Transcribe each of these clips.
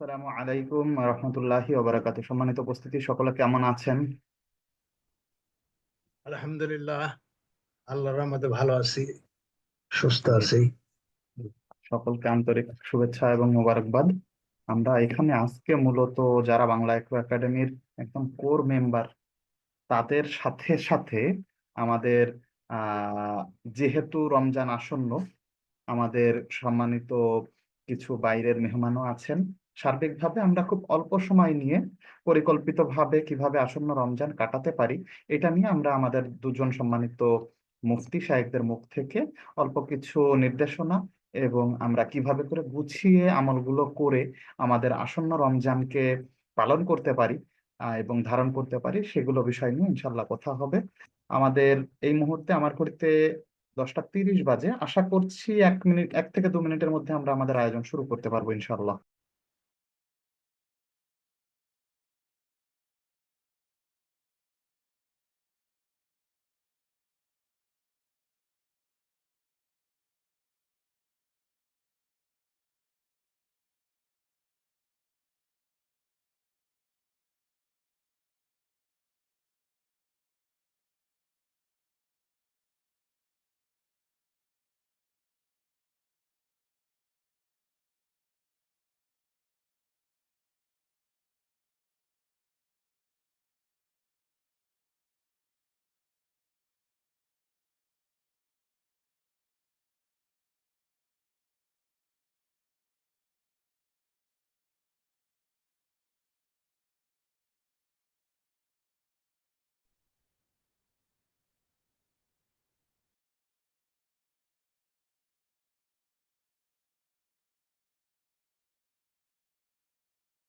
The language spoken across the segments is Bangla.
আসসালামু আলাইকুম রহমতুল্লাহি ওবারাকাতুহু। সম্মানিত উপস্থিতি, সকলে কেমন আছেন? আলহামদুলিল্লাহ, আল্লাহর রহমতে ভালো আছি, সুস্থ জি, আছি। সকলকে আন্তরিক শুভেচ্ছা এবং মোবারকবাদ। আমরা এখানে আজকে মূলত যারা বাংলা একাডেমির একদম কোর মেম্বার, তাদের সাথে সাথে আমাদের আহ যেহেতু রমজান আসন্ন, আমাদের সম্মানিত কিছু বাইরের মেহমানও আছেন। সার্বিকভাবে আমরা খুব অল্প সময় নিয়ে পরিকল্পিতভাবে কিভাবে আসন্ন রমজান কাটাতে পারি, এটা নিয়ে আমরা আমাদের দুজন সম্মানিত মুফতি সাহেবদের মুখ থেকে অল্প কিছু নির্দেশনা এবং আমরা কিভাবে করে গুছিয়ে আমলগুলো করে আমাদের আসন্ন রমজানকে পালন করতে পারি এবং ধারণ করতে পারি, সেগুলো বিষয় নিয়ে ইনশাল্লাহ কথা হবে। আমাদের এই মুহূর্তে আমার ঘড়িতে 10টা 30 বাজে। আশা করছি 1 মিনিট, 1 থেকে 2 মিনিটের মধ্যে আমরা আমাদের আয়োজন শুরু করতে পারবো ইনশাল্লাহ।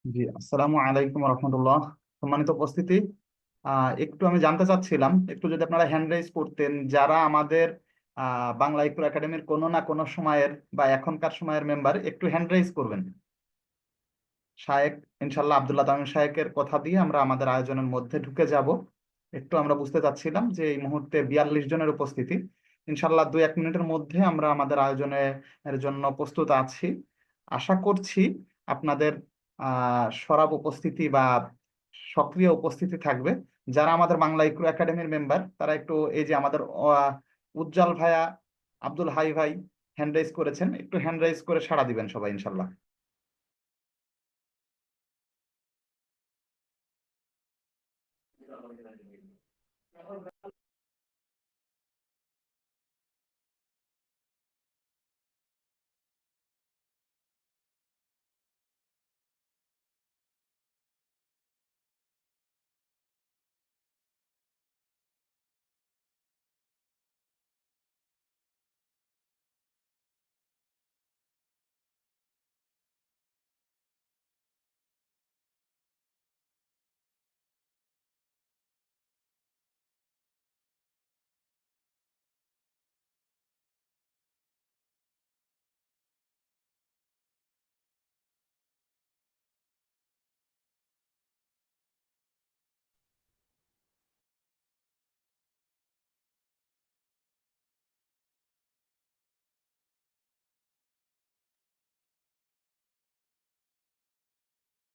জি, আসসালামু আলাইকুম রহমতুল্লাহ। সম্মানিত উপস্থিতি, একটু আমি জানতে চাচ্ছিলাম, একটু যদি আপনারা হ্যান্ড রাইজ করতেন, যারা আমাদের বাংলা ইকো একাডেমির কোনো না কোনো সময়ের বা এখনকার সময়ের মেম্বার, একটু হ্যান্ড রাইজ করবেন। শায়েক, ইনশাল্লাহ আব্দুল্লাহ তামিম শায়েকের কথা দিয়ে আমরা আমাদের আয়োজনের মধ্যে ঢুকে যাব। একটু আমরা বুঝতে চাচ্ছিলাম যে এই মুহূর্তে 42 জনের উপস্থিতি। ইনশাল্লাহ 2-1 মিনিটের মধ্যে আমরা আমাদের আয়োজনের জন্য প্রস্তুত আছি। আশা করছি আপনাদের সরব উপস্থিতি বা সক্রিয় উপস্থিতি থাকবে। যারা আমাদের বাংলা ইকো একাডেমির মেম্বার, তারা একটু, এই যে আমাদের উজ্জ্বল ভাইয়া, আব্দুল হাই ভাই হ্যান্ড রাইজ করেছেন, একটু হ্যান্ড রাইজ করে সাড়া দিবেন সবাই ইনশাল্লাহ।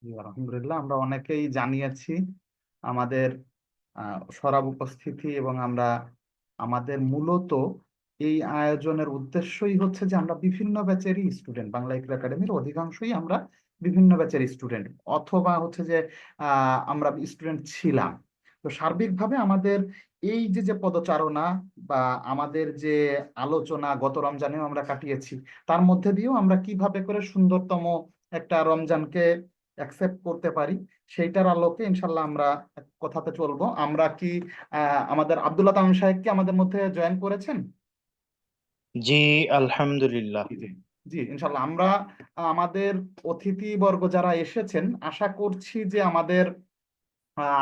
জি, আলহামদুলিল্লাহ, আমরা অনেকেই জানিয়েছি আমাদের সরব উপস্থিতি, এবং আমরা আমাদের মূলত এই আয়োজনের উদ্দেশ্যই হচ্ছে যে আমরা বিভিন্ন ব্যাচেরই স্টুডেন্ট, বাংলা ইকরা একাডেমির অধিকাংশই আমরা বিভিন্ন ব্যাচের স্টুডেন্ট, অথবা হচ্ছে যে আমরা স্টুডেন্ট ছিলাম। তো সার্বিকভাবে আমাদের এই যে যে পদচারণা বা আমাদের যে আলোচনা গত রমজানেও আমরা কাটিয়েছি, তার মধ্যে দিয়েও আমরা কিভাবে করে সুন্দরতম একটা রমজানকে অ্যাকসেপ্ট করতে পারি, সেইটার আলোকে ইনশাল্লাহ আমরা কথাতে চলবো। আমরা কি আমাদের আব্দুল্লাহ তামিম সাহেব কি আমাদের মধ্যে জয়েন করেছেন? জি, আলহামদুলিল্লাহ। জি জি। জি, ইনশাল্লাহ আমরা আমাদের অতিথিবর্গ যারা এসেছেন, আশা করছি যে আমাদের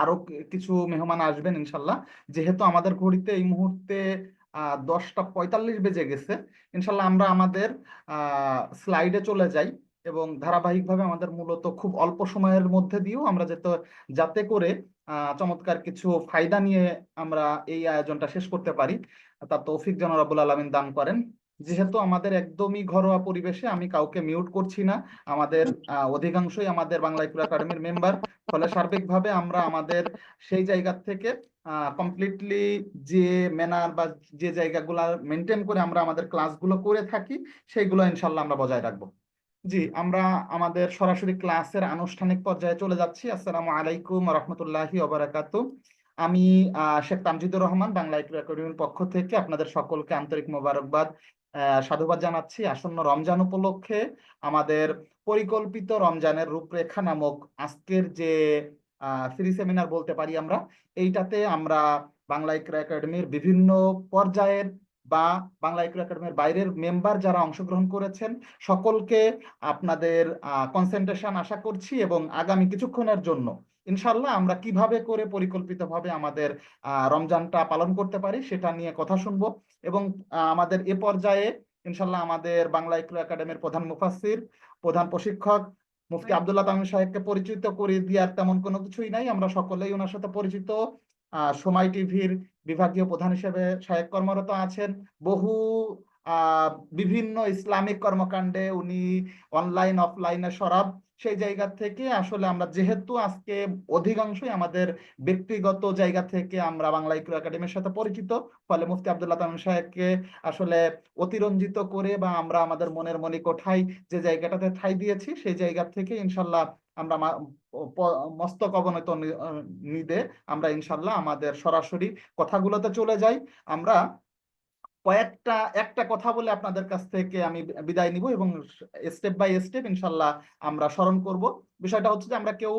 আরো কিছু মেহমান আসবেন ইনশাল্লাহ। যেহেতু আমাদের ঘড়িতে এই মুহূর্তে 10টা 45 বেজে গেছে, ইনশাল্লাহ আমরা আমাদের স্লাইডে চলে যাই এবং ধারাবাহিকভাবে আমাদের মূলত খুব অল্প সময়ের মধ্যে দিয়েও আমরা যাতে করে চমৎকার কিছু ফায়দা নিয়ে আমরা এই আয়োজনটা শেষ করতে পারি, তার তৌফিক যেন রব্বুল আলামিন দান করেন। যেহেতু আমাদের একদমই ঘরোয়া পরিবেশে, আমি কাউকে মিউট করছি না। আমাদের অধিকাংশই আমাদের বাংলা ইকরা একাডেমির মেম্বার। ফলে সার্বিকভাবে আমরা আমাদের সেই জায়গা থেকে কমপ্লিটলি যে ম্যানার বা যে জায়গাগুলো মেনটেন করে আমরা আমাদের ক্লাসগুলো করে থাকি, সেইগুলো ইনশাল্লাহ আমরা বজায় রাখবো। জি, আমরা আমাদের সরাসরি ক্লাসের আনুষ্ঠানিক পর্যায়ে চলে যাচ্ছি। আসসালামু আলাইকুম রহমতুল্লাহি ওবারাকাতু। আমি শেখ তামজিদুর রহমান, বাংলা একাডেমির পক্ষ থেকে আপনাদের সকলকে আন্তরিক মোবারকবাদ, সাধুবাদ জানাচ্ছি। আসন্ন রমজান উপলক্ষে আমাদের পরিকল্পিত রমজানের রূপরেখা নামক আজকের যে ফ্রি সেমিনার বলতে পারি আমরা, এইটাতে আমরা বাংলা ইকরা একাডেমির বিভিন্ন পর্যায়ের বা বাংলা ইকরা একাডেমির বাইরের মেম্বার যারা অংশগ্রহণ করেছেন, সকলকে আপনাদের কনসেন্ট্রেশন আশা করছি। এবং আগামী কিছুক্ষণের জন্য ইনশাল্লাহ আমরা কিভাবে করে পরিকল্পিতভাবে আমাদের রমজানটা পালন করতে পারি সেটা নিয়ে কথা শুনবো। এবং আমাদের এ পর্যায়ে ইনশাল্লাহ আমাদের বাংলা ইকরা একাডেমির প্রধান মুফাসসির, প্রধান প্রশিক্ষক মুফতি আব্দুল্লাহ তামিম সাহেবকে পরিচিত করে দেওয়ার তেমন কোনো কিছুই নাই, আমরা সকলেই ওনার সাথে পরিচিত। সময় টিভির বিভাগীয় প্রধান হিসেবে সাহেব কর্মরত আছেন। বহু আহ বিভিন্ন ইসলামিক কর্মকাণ্ডে উনি অনলাইন অফলাইনে সরাব। সেই জায়গা থেকে আসলে আমরা যেহেতু আজকে অধিকাংশই আমাদের ব্যক্তিগত জায়গা থেকে আমরা বাংলা ইকরা একাডেমির সাথে পরিচিত, ফলে মুফতি আব্দুল্লাহ তামিম সাহেবকে আসলে অতিরঞ্জিত করে বা আমরা আমাদের মনের মণিকোঠায় যে জায়গাটাতে ঠাঁই দিয়েছি, সেই জায়গা থেকে ইনশাল্লাহ আমরা মস্তক অবনত নিদে আমরা ইনশাল্লাহ আমাদের সরাসরি কথাগুলোতে চলে যাই। আমরা একটা কথা বলে আপনাদের কাছ থেকে আমি বিদায় নিব এবং স্টেপ বাই স্টেপ ইনশাল্লাহ আমরা স্মরণ করব। বিষয়টা হচ্ছে যে আমরা কেউ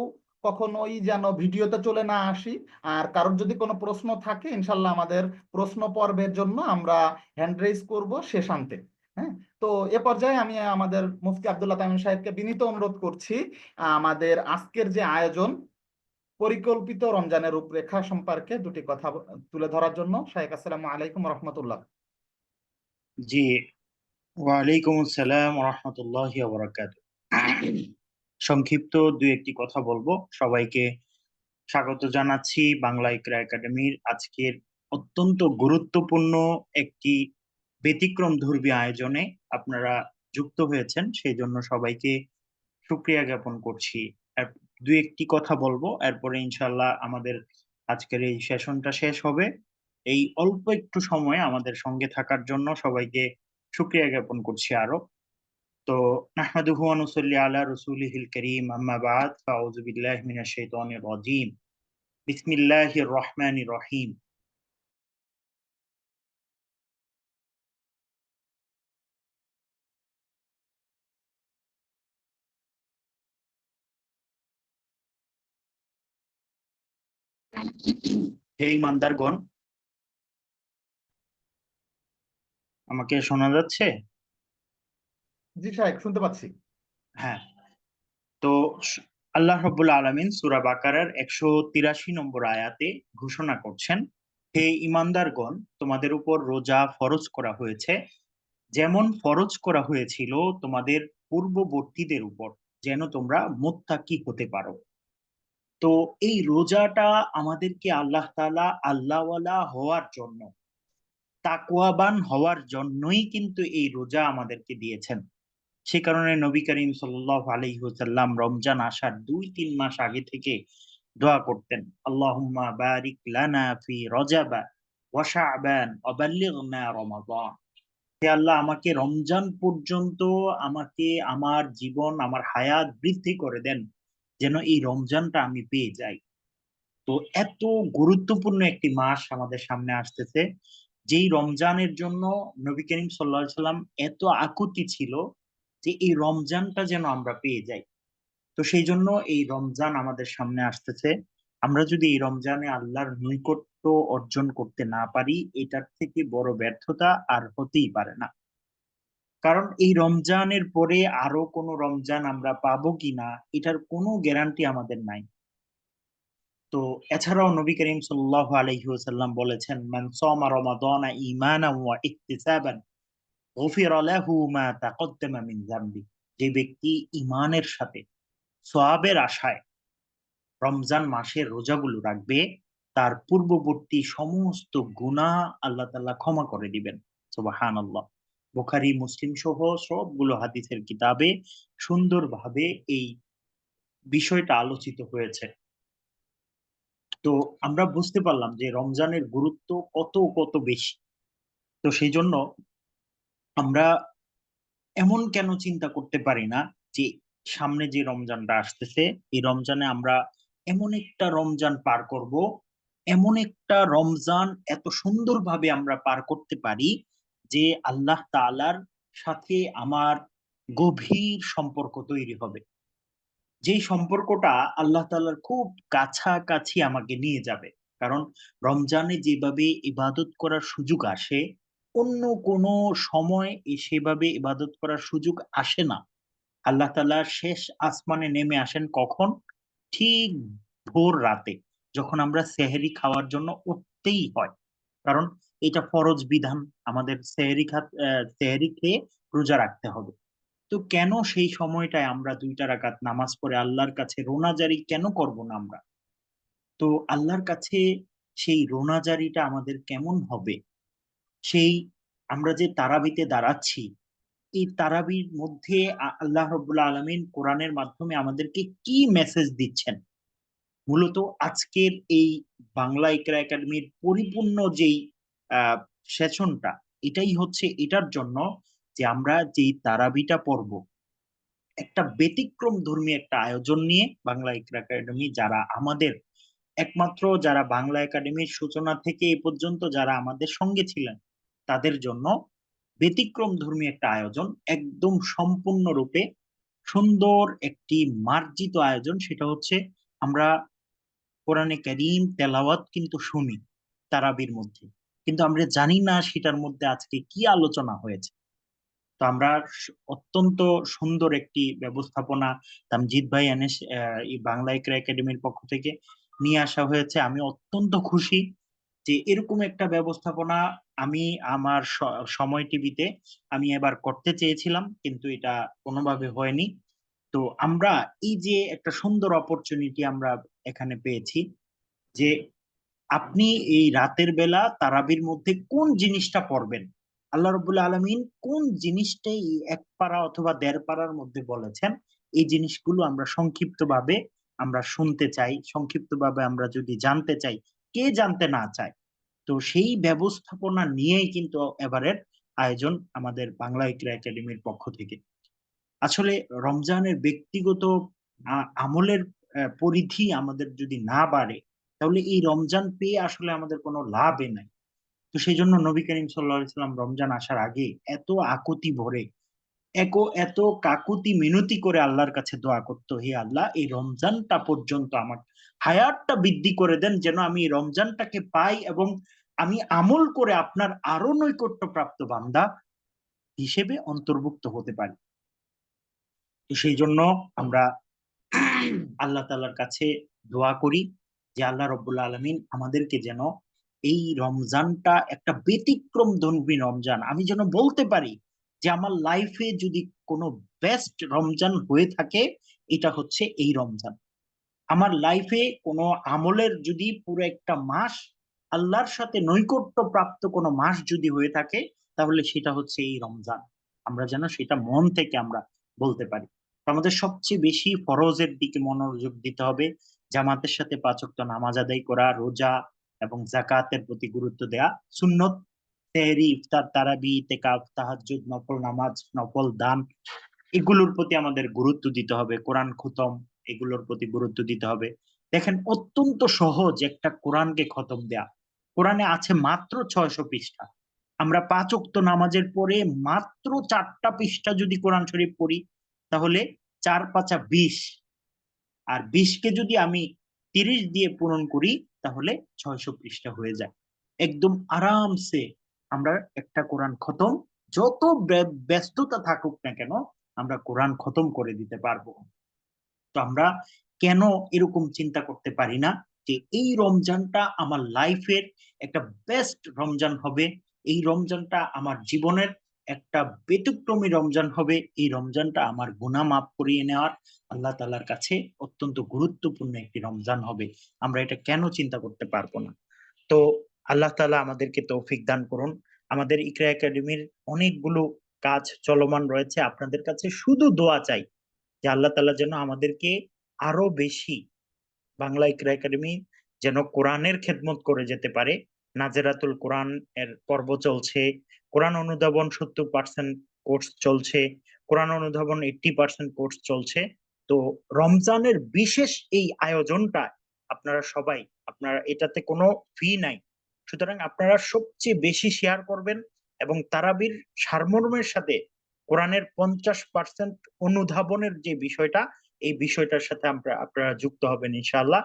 কখনোই যেন ভিডিওতে চলে না আসি। আর কারোর যদি কোনো প্রশ্ন থাকে, ইনশাল্লাহ আমাদের প্রশ্ন পর্বের জন্য আমরা হ্যান্ড রেইজ করব শেষান্তে। হ্যাঁ, তো এ পর্যায়ে আমি আমাদের মুফতি আব্দুল্লাহ তামিম সাহেবকে বিনীত অনুরোধ করছি আমাদের আজকের যে আয়োজন পরিকল্পিত রমজানের রূপরেখা সম্পর্কে দুটি কথা তুলে ধরার জন্য। শাহেখ, আসসালামু আলাইকুম রহমতুল্লাহ। জি, ওয়ালাইকুম আসসালাম রহমতুল্লাহি ওয়া বারাকাতুহু। সংক্ষিপ্ত দুই একটি কথা বলবো। সবাইকে স্বাগত জানাচ্ছি বাংলা ইকরা একাডেমির আজকের অত্যন্ত গুরুত্বপূর্ণ একটি ব্যতিক্রম ধর্মী আয়োজনে আপনারা যুক্ত হয়েছেন, সেই জন্য সবাইকে শুকরিয়া জ্ঞাপন করছি। আর দুই একটি কথা বলবো, এরপরে ইনশাল্লাহ আমাদের আজকের এই সেশনটা শেষ হবে। এই অল্প একটু সময় আমাদের সঙ্গে থাকার জন্য সবাইকে শুকরিয়া জ্ঞাপন করছি আরো। তো নাহমাদুহু ওয়া নুসাল্লি আলা রাসূলিহিল কারীম, আম্মা বা'দ, ফাআউযু বিল্লাহি মিনাশ শাইতানির রাজীম। বিসমিল্লাহির রহমানির রহিম। হে ইমানদারগণ, আমাকে শোনা যাচ্ছে? জি সাহেব, শুনতে পাচ্ছি। হ্যাঁ। তো স- আল্লাহ রাব্বুল আলামিন সূরা বাকারার 183 নম্বর আয়াতে ঘোষণা করছেন, হে ঈমানদারগণ, তোমাদের উপর রোজা ফরজ করা হয়েছে, যেমন ফরজ করা হয়েছিল তোমাদের পূর্ববর্তীদের উপর, যেন তোমরা মুত্তাকি হতে পারো। তো এই রোজাটা আমাদেরকে আল্লাহ তাআলা আল্লাহওয়ালা হওয়ার জন্য, তাকওয়াবান হওয়ার জন্যই কিন্তু এই রোজা আমাদেরকে দিয়েছেন। সে কারণে নবী করিম সাল্লাল্লাহু আলাইহি ওয়াসাল্লাম রমজান আসার 2-3 মাস আগে থেকে দোয়া করতেন, আল্লাহুম্মা বারিক লানা ফি রজাবা ওয়া শাবান ওয়া বাল্লিগনা রমাদান। হে আল্লাহ, আমাকে রমজান পর্যন্ত, আমাকে আমার জীবন, আমার হায়াত বৃদ্ধি করে দেন, যেন এই রমজানটা আমি পেয়ে যাই। তো এত গুরুত্বপূর্ণ একটি মাস আমাদের সামনে আসতেছে, যেই রমজানের জন্য নবী করিম সাল্লাল্লাহু আলাইহি সাল্লাম এত আকুতি ছিল যে এই রমজানটা যেন আমরা পেয়ে যাই। তো সেই জন্য এই রমজান আমাদের সামনে আসতেছে। আমরা যদি এই রমজানে আল্লাহর নৈকট্য অর্জন করতে না পারি, এটার থেকে বড় ব্যর্থতা আর হতেই পারে না। কারণ এই রমজানের পরে আরো কোনো রমজান আমরা পাবো কিনা, এটার কোনো গ্যারান্টি আমাদের নাই। তো এছাড়াও নবী করিম সাল্লাল্লাহু আলাইহি ওয়াসাল্লাম বলেছেন, মান সামা রমাদানা ঈমানান ওয়া ইহতিসাবান গুফিরা লাহু মা তাকদ্দামা মিন যামবি। যে ব্যক্তি ঈমানের সাথে সওয়াবের আশায় রমজান মাসের রোজাগুলো রাখবে, তার পূর্ববর্তী সমস্ত গুনাহ আল্লাহ তাআলা ক্ষমা করে দিবেন। সুবহানাল্লাহ। বুখারী মুসলিম সহ সবগুলো হাদিসের কিতাবে সুন্দরভাবে এই বিষয়টা আলোচিত হয়েছে। তো আমরা বুঝতে পারলাম যে রমজানের গুরুত্ব কত কত বেশি। তো সেই জন্য আমরা এমন কেন চিন্তা করতে পারি না যে সামনে যে রমজানটা আসতেছে, এই রমজানে আমরা এমন একটা রমজান পার করব, এমন একটা রমজান এত সুন্দরভাবে আমরা পার করতে পারি যে আল্লাহ তাআলার সাথে আমার গভীর সম্পর্ক তৈরি হবে, যেই সম্পর্কটা আল্লাহ তাআলার খুব কাছাকাছি আমাকে নিয়ে যাবে। কারণ রমজানে যেভাবে ইবাদত করার সুযোগ আসে, অন্য কোনো সময় সেভাবে ইবাদত করার সুযোগ আসে না। আল্লাহ তাআলা শেষ আসমানে নেমে আসেন কখন? ঠিক ভোর রাতে, যখন আমরা সেহরি খাওয়ার জন্য উঠতেই হয়। কারণ এটা ফরজ বিধান, আমাদের সেহরি খেয়ে রোজা রাখতে হবে। তো কেন সেই সময়টায় আমরা ২টা রাকাত নামাজ পড়ে আল্লাহর কাছে রোনাজারি কেন করব না আমরা? তো আল্লাহর কাছে সেই রোনাজারিটা আমাদের কেমন হবে? সেই আমরা যে তারাবিতে দাঁড়াচ্ছি, এই তারাবির মধ্যে আল্লাহ রাব্বুল আলামিন কোরআনের মাধ্যমে আমাদেরকে কি মেসেজ দিচ্ছেন? মূলত আজকের এই বাংলা ইকরা একাডেমির পরিপূর্ণ যেই আহ সেশনটা, এটাই হচ্ছে এটার জন্য যে আমরা যেই তারাবিটা পড়বো, একটা ব্যতিক্রম ধর্মী একটা আয়োজন নিয়ে বাংলা ইকরা একাডেমি, যারা আমাদের একমাত্র যারা বাংলা একাডেমির সূচনা থেকে এ পর্যন্ত যারা আমাদের সঙ্গে ছিলেন, তাদের জন্য ব্যতিক্রম ধর্মী একটা আয়োজন, একদম সম্পূর্ণরূপে সুন্দর একটি মার্জিত আয়োজন। সেটা হচ্ছে আমরা কোরআনে কারীম তেলাওয়াত কিন্তু শুনি তারাবির মধ্যে, কিন্তু আমরা জানি না সেটার মধ্যে আজকে কি আলোচনা হয়েছে। তো আমরা অত্যন্ত সুন্দর একটি ব্যবস্থাপনা তামজিদ ভাই এনএস এই বাংলা ইকরা একাডেমির পক্ষ থেকে নিয়ে আসা হয়েছে। আমি অত্যন্ত খুশি যে এরকম একটা ব্যবস্থাপনা আমি আমার সময় টিভিতে আমি এবার করতে চেয়েছিলাম, কিন্তু এটা কোনোভাবে হয়নি। তো আমরা এই যে একটা সুন্দর অপরচুনিটি আমরা এখানে পেয়েছি যে আপনি এই রাতের বেলা তারাবির মধ্যে কোন জিনিসটা পড়বেন, আল্লাহ রাব্বুল আলামিন কোন জিনিসটাই এক পারা অথবা দেড় পারার মধ্যে বলেছেন, এই জিনিসগুলো আমরা সংক্ষিপ্তভাবে আমরা শুনতে চাই, সংক্ষিপ্তভাবে আমরা যদি জানতে চাই, কে জানতে না চায়। তো সেই ব্যবস্থাপনা নিয়েই কিন্তু এবারের আয়োজন আমাদের বাংলা ইকরা একাডেমির পক্ষ থেকে। আসলে রমজানের ব্যক্তিগত আমলের পরিধি আমাদের যদি না বাড়ে, তাহলে এই রমজান পেয়ে আসলে আমাদের কোনো লাভই নাই। তো সেই জন্য নবী করিম সাল্লাল্লাহু আলাইহি ওয়াসাল্লাম রমজান আসার আগে এত আকুতি ভরে, এত কাকুতি মিনতি করে আল্লাহর কাছে দোয়া করতো, হে আল্লাহ, এই রমজানটা পর্যন্ত আমার হায়াতটা বৃদ্ধি করে দেন, যেন আমি এই রমজানটাকে পাই এবং আমি আমল করে আপনার আরো নৈকট্য প্রাপ্ত বান্দা হিসেবে অন্তর্ভুক্ত হতে পারি। তো সেই জন্য আমরা আল্লাহ তাআলার কাছে দোয়া করি যে আল্লাহ রাব্বুল আলামিন আমাদেরকে যেন এই রমজানটা একটা ব্যতিক্রম ধর্মী রমজান, আমি যেন বলতে পারি যে আমার লাইফে যদি কোনো বেস্ট রমজান হয়ে থাকে, এটা হচ্ছে এই রমজান। আমার লাইফে কোনো আমলের যদি পুরো একটা মাস আল্লাহর সাথে নৈকট্য প্রাপ্ত কোনো মাস যদি হয়ে থাকে, তাহলে সেটা হচ্ছে এই রমজান। আমরা যেন সেটা মন থেকে আমরা বলতে পারি। তো আমাদের সবচেয়ে বেশি ফরজের দিকে মনোযোগ দিতে হবে, জামাতের সাথে ৫ ওয়াক্ত নামাজ আদায় করা, রোজা এবং যাকাতের প্রতি গুরুত্ব দেয়া, সুন্নত সেহরি, ইফতার, তারাবি, ইতিকাফ, তাহাজ্জুদ, নফল নামাজ, নফল দান, এগুলোর প্রতি আমাদের গুরুত্ব দিতে হবে। কোরআন খতম, এগুলোর প্রতি গুরুত্ব দিতে হবে। দেখেন, অত্যন্ত সহজ একটা কোরআনকে খতম দেয়া। কোরআনে আছে মাত্র ৬০০ পৃষ্ঠা। আমরা ৫ ওয়াক্ত নামাজের পরে মাত্র ৪টা পৃষ্ঠা যদি কোরআন শরীফ পড়ি, তাহলে ৪ ৫ ২০, আর ২০কে যদি আমি ৩০ দিয়ে পূরণ করি, তাহলে ৬০০ পৃষ্ঠা হয়ে যায়। একদম আরামসে আমরা একটা কোরআন খতম, যত ব্যস্ততা থাকুক না কেন, আমরা কোরআন খতম করে দিতে পারবো। তো আমরা কেন এরকম চিন্তা করতে পারি না যে এই রমজানটা আমার লাইফের একটা বেস্ট রমজান হবে, এই রমজানটা আমার জীবনের একটা ব্যতিক্রমী রমজান হবে, এই রমজানটা আমার গুনাহ মাফ করিয়ে নেওয়ার আল্লাহ তাআলার কাছে অত্যন্ত গুরুত্বপূর্ণ একটি রমজান হবে। আমরা এটা কেন চিন্তা করতে পারবো না? তো আল্লাহ তাআলা আমাদেরকে তৌফিক দান করুন। আমাদের ইকরা একাডেমির অনেকগুলো কাজ চলমান রয়েছে। আপনাদের কাছে শুধু দোয়া চাই যে আল্লাহ তাআলা যেন আমাদেরকে আরো বেশি বাংলা ইকরা একাডেমি যেন কোরআনের খেদমত করে যেতে পারে। নাজেরাতুল কোরআন এর পর্ব চলছে, কোরআন অনুধাবন 70% কোর্স চলছে, কোরআন অনুধাবন 80% কোর্স চলছে। তো রমজানের বিশেষ এই আয়োজনটা আপনারা সবাই, আপনারা এটাতে কোনো ফি নাই, সুতরাং আপনারা সবচেয়ে বেশি শেয়ার করবেন এবং তারাবির সারমর্মের সাথে কোরআনের 50% অনুধাবনের যে বিষয়টা, এই বিষয়টার সাথে আপনারা যুক্ত হবেন ইনশাআল্লাহ।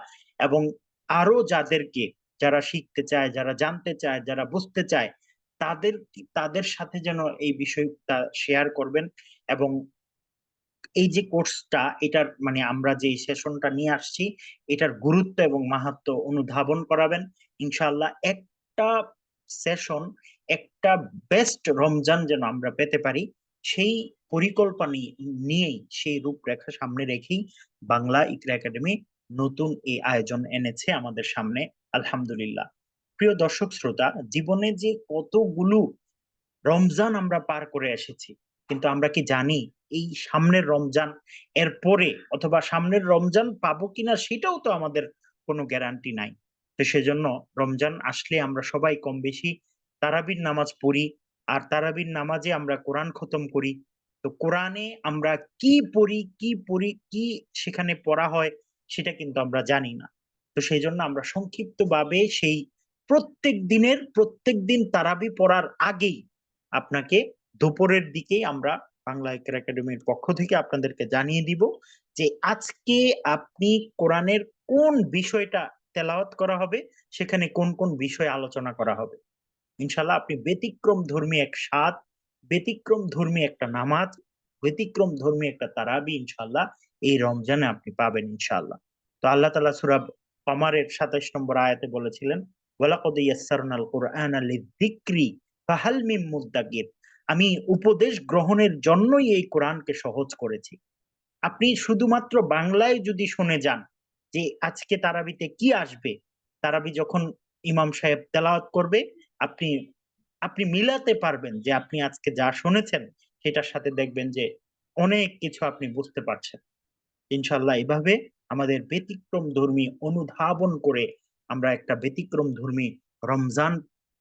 এবং আরো যাদেরকে, যারা শিখতে চায়, যারা জানতে চায়, যারা বুঝতে চায়, তাদের তাদের সাথে যেন এই বিষয়টা শেয়ার করবেন। এবং এই যে কোর্সটা, এটার মানে আমরা যে সেশনটা নিয়ে আসছি, এটার গুরুত্ব এবং মাহাত্ম্য অনুধাবন করাবেন ইনশাআল্লাহ। একটা সেশন, একটা বেস্ট রমজান যেন আমরা পেতে পারি, সেই পরিকল্পনা নিয়েই, সেই রূপরেখা সামনে রেখেই বাংলা ইকরা একাডেমি নতুন এই আয়োজন এনেছে আমাদের সামনে, আলহামদুলিল্লাহ। প্রিয় দর্শক শ্রোতা, জীবনে যে কতগুলো রমজান আমরা পার করে এসেছি, কিন্তু আমরা কি জানি এই সামনের রমজান এর পরে অথবা সামনের রমজান পাবো কিনা সেটাও তো আমাদের কোনো গ্যারান্টি নাই। তো সেজন্য রমজান আসলে আমরা সবাই কম বেশি তারাবির নামাজ পড়ি, আর তারাবির নামাজে আমরা কোরআন খতম করি। তো কোরআনে আমরা কি পড়ি কি সেখানে পড়া হয় সেটা কিন্তু আমরা জানি না। তো সেই জন্য আমরা সংক্ষিপ্তভাবে সেই প্রত্যেক দিন তারাবি পড়ার আগেই আপনাকে দুপুরের দিকেই আমরা বাংলা ইকরা একাডেমির পক্ষ থেকে আপনাদেরকে জানিয়ে দিব যে আজকে আপনি কোরআনের কোন বিষয়টা তেলাওয়াত করা হবে, সেখানে কোন কোন বিষয় আলোচনা করা হবে। ইনশাল্লাহ আপনি ব্যতিক্রম ধর্মী এক স্বাদ, ব্যতিক্রম ধর্মী একটা নামাজ, ব্যতিক্রম ধর্মী একটা তারাবি ইনশাল্লাহ এই রমজানে আপনি পাবেন ইনশাল্লাহ। তো আল্লাহ তাআলা সূরা কমারের 27 নম্বর আয়াতে বলেছিলেন, ওয়ালাকাদ ইয়াসসারনাল কুরআনা লিযিকরি ফাহাল মিন মুদ্দাকির। আমি উপদেশ গ্রহণের জন্যই এই কোরআনকে সহজ করেছি। আপনি শুধুমাত্র বাংলায় যদি শুনে যান যে আজকে তারাবিতে কি আসবে, তারাবি যখন ইমাম সাহেব তেলাওয়াত করবে, আপনি আপনি মিলাতে পারবেন যে আপনি আজকে যা শুনেছেন সেটার সাথে দেখবেন যে অনেক কিছু আপনি বুঝতে পারছেন ইনশাল্লাহ। এভাবে আমাদের ব্যতিক্রম ধর্মী অনুধাবন করে আমরা একটা ব্যতিক্রম ধর্মী রমজান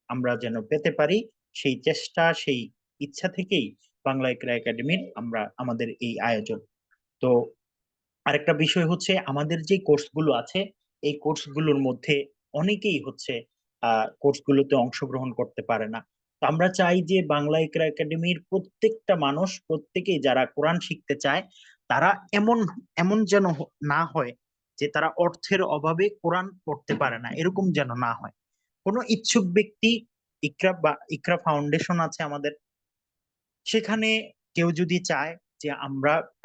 আমরা যেন পেতে পারি, সেই চেষ্টা, সেই ইচ্ছা থেকেই বাংলা ইকরা একাডেমির আমাদের এই আয়োজন। তো আরেকটা বিষয় হচ্ছে, আমাদের যে কোর্সগুলো আছে, এই কোর্সগুলোর মধ্যে অনেকেই হচ্ছে কোর্সগুলোতে অংশগ্রহণ করতে পারে না। তো আমরা চাই যে বাংলা ইকরা একাডেমির প্রত্যেকটা মানুষ, প্রত্যেকেই যারা কোরআন শিখতে চায়, তারা এমন এমন যেন না হয় যে তারা অর্থের অভাবে কোরআন পড়তে পারে না, এরকম যেন না হয়। কোনো ইচ্ছুক ব্যক্তি, ইকরা ফাউন্ডেশন আছে আমাদের, সেখানে কেউ যদি চায় যে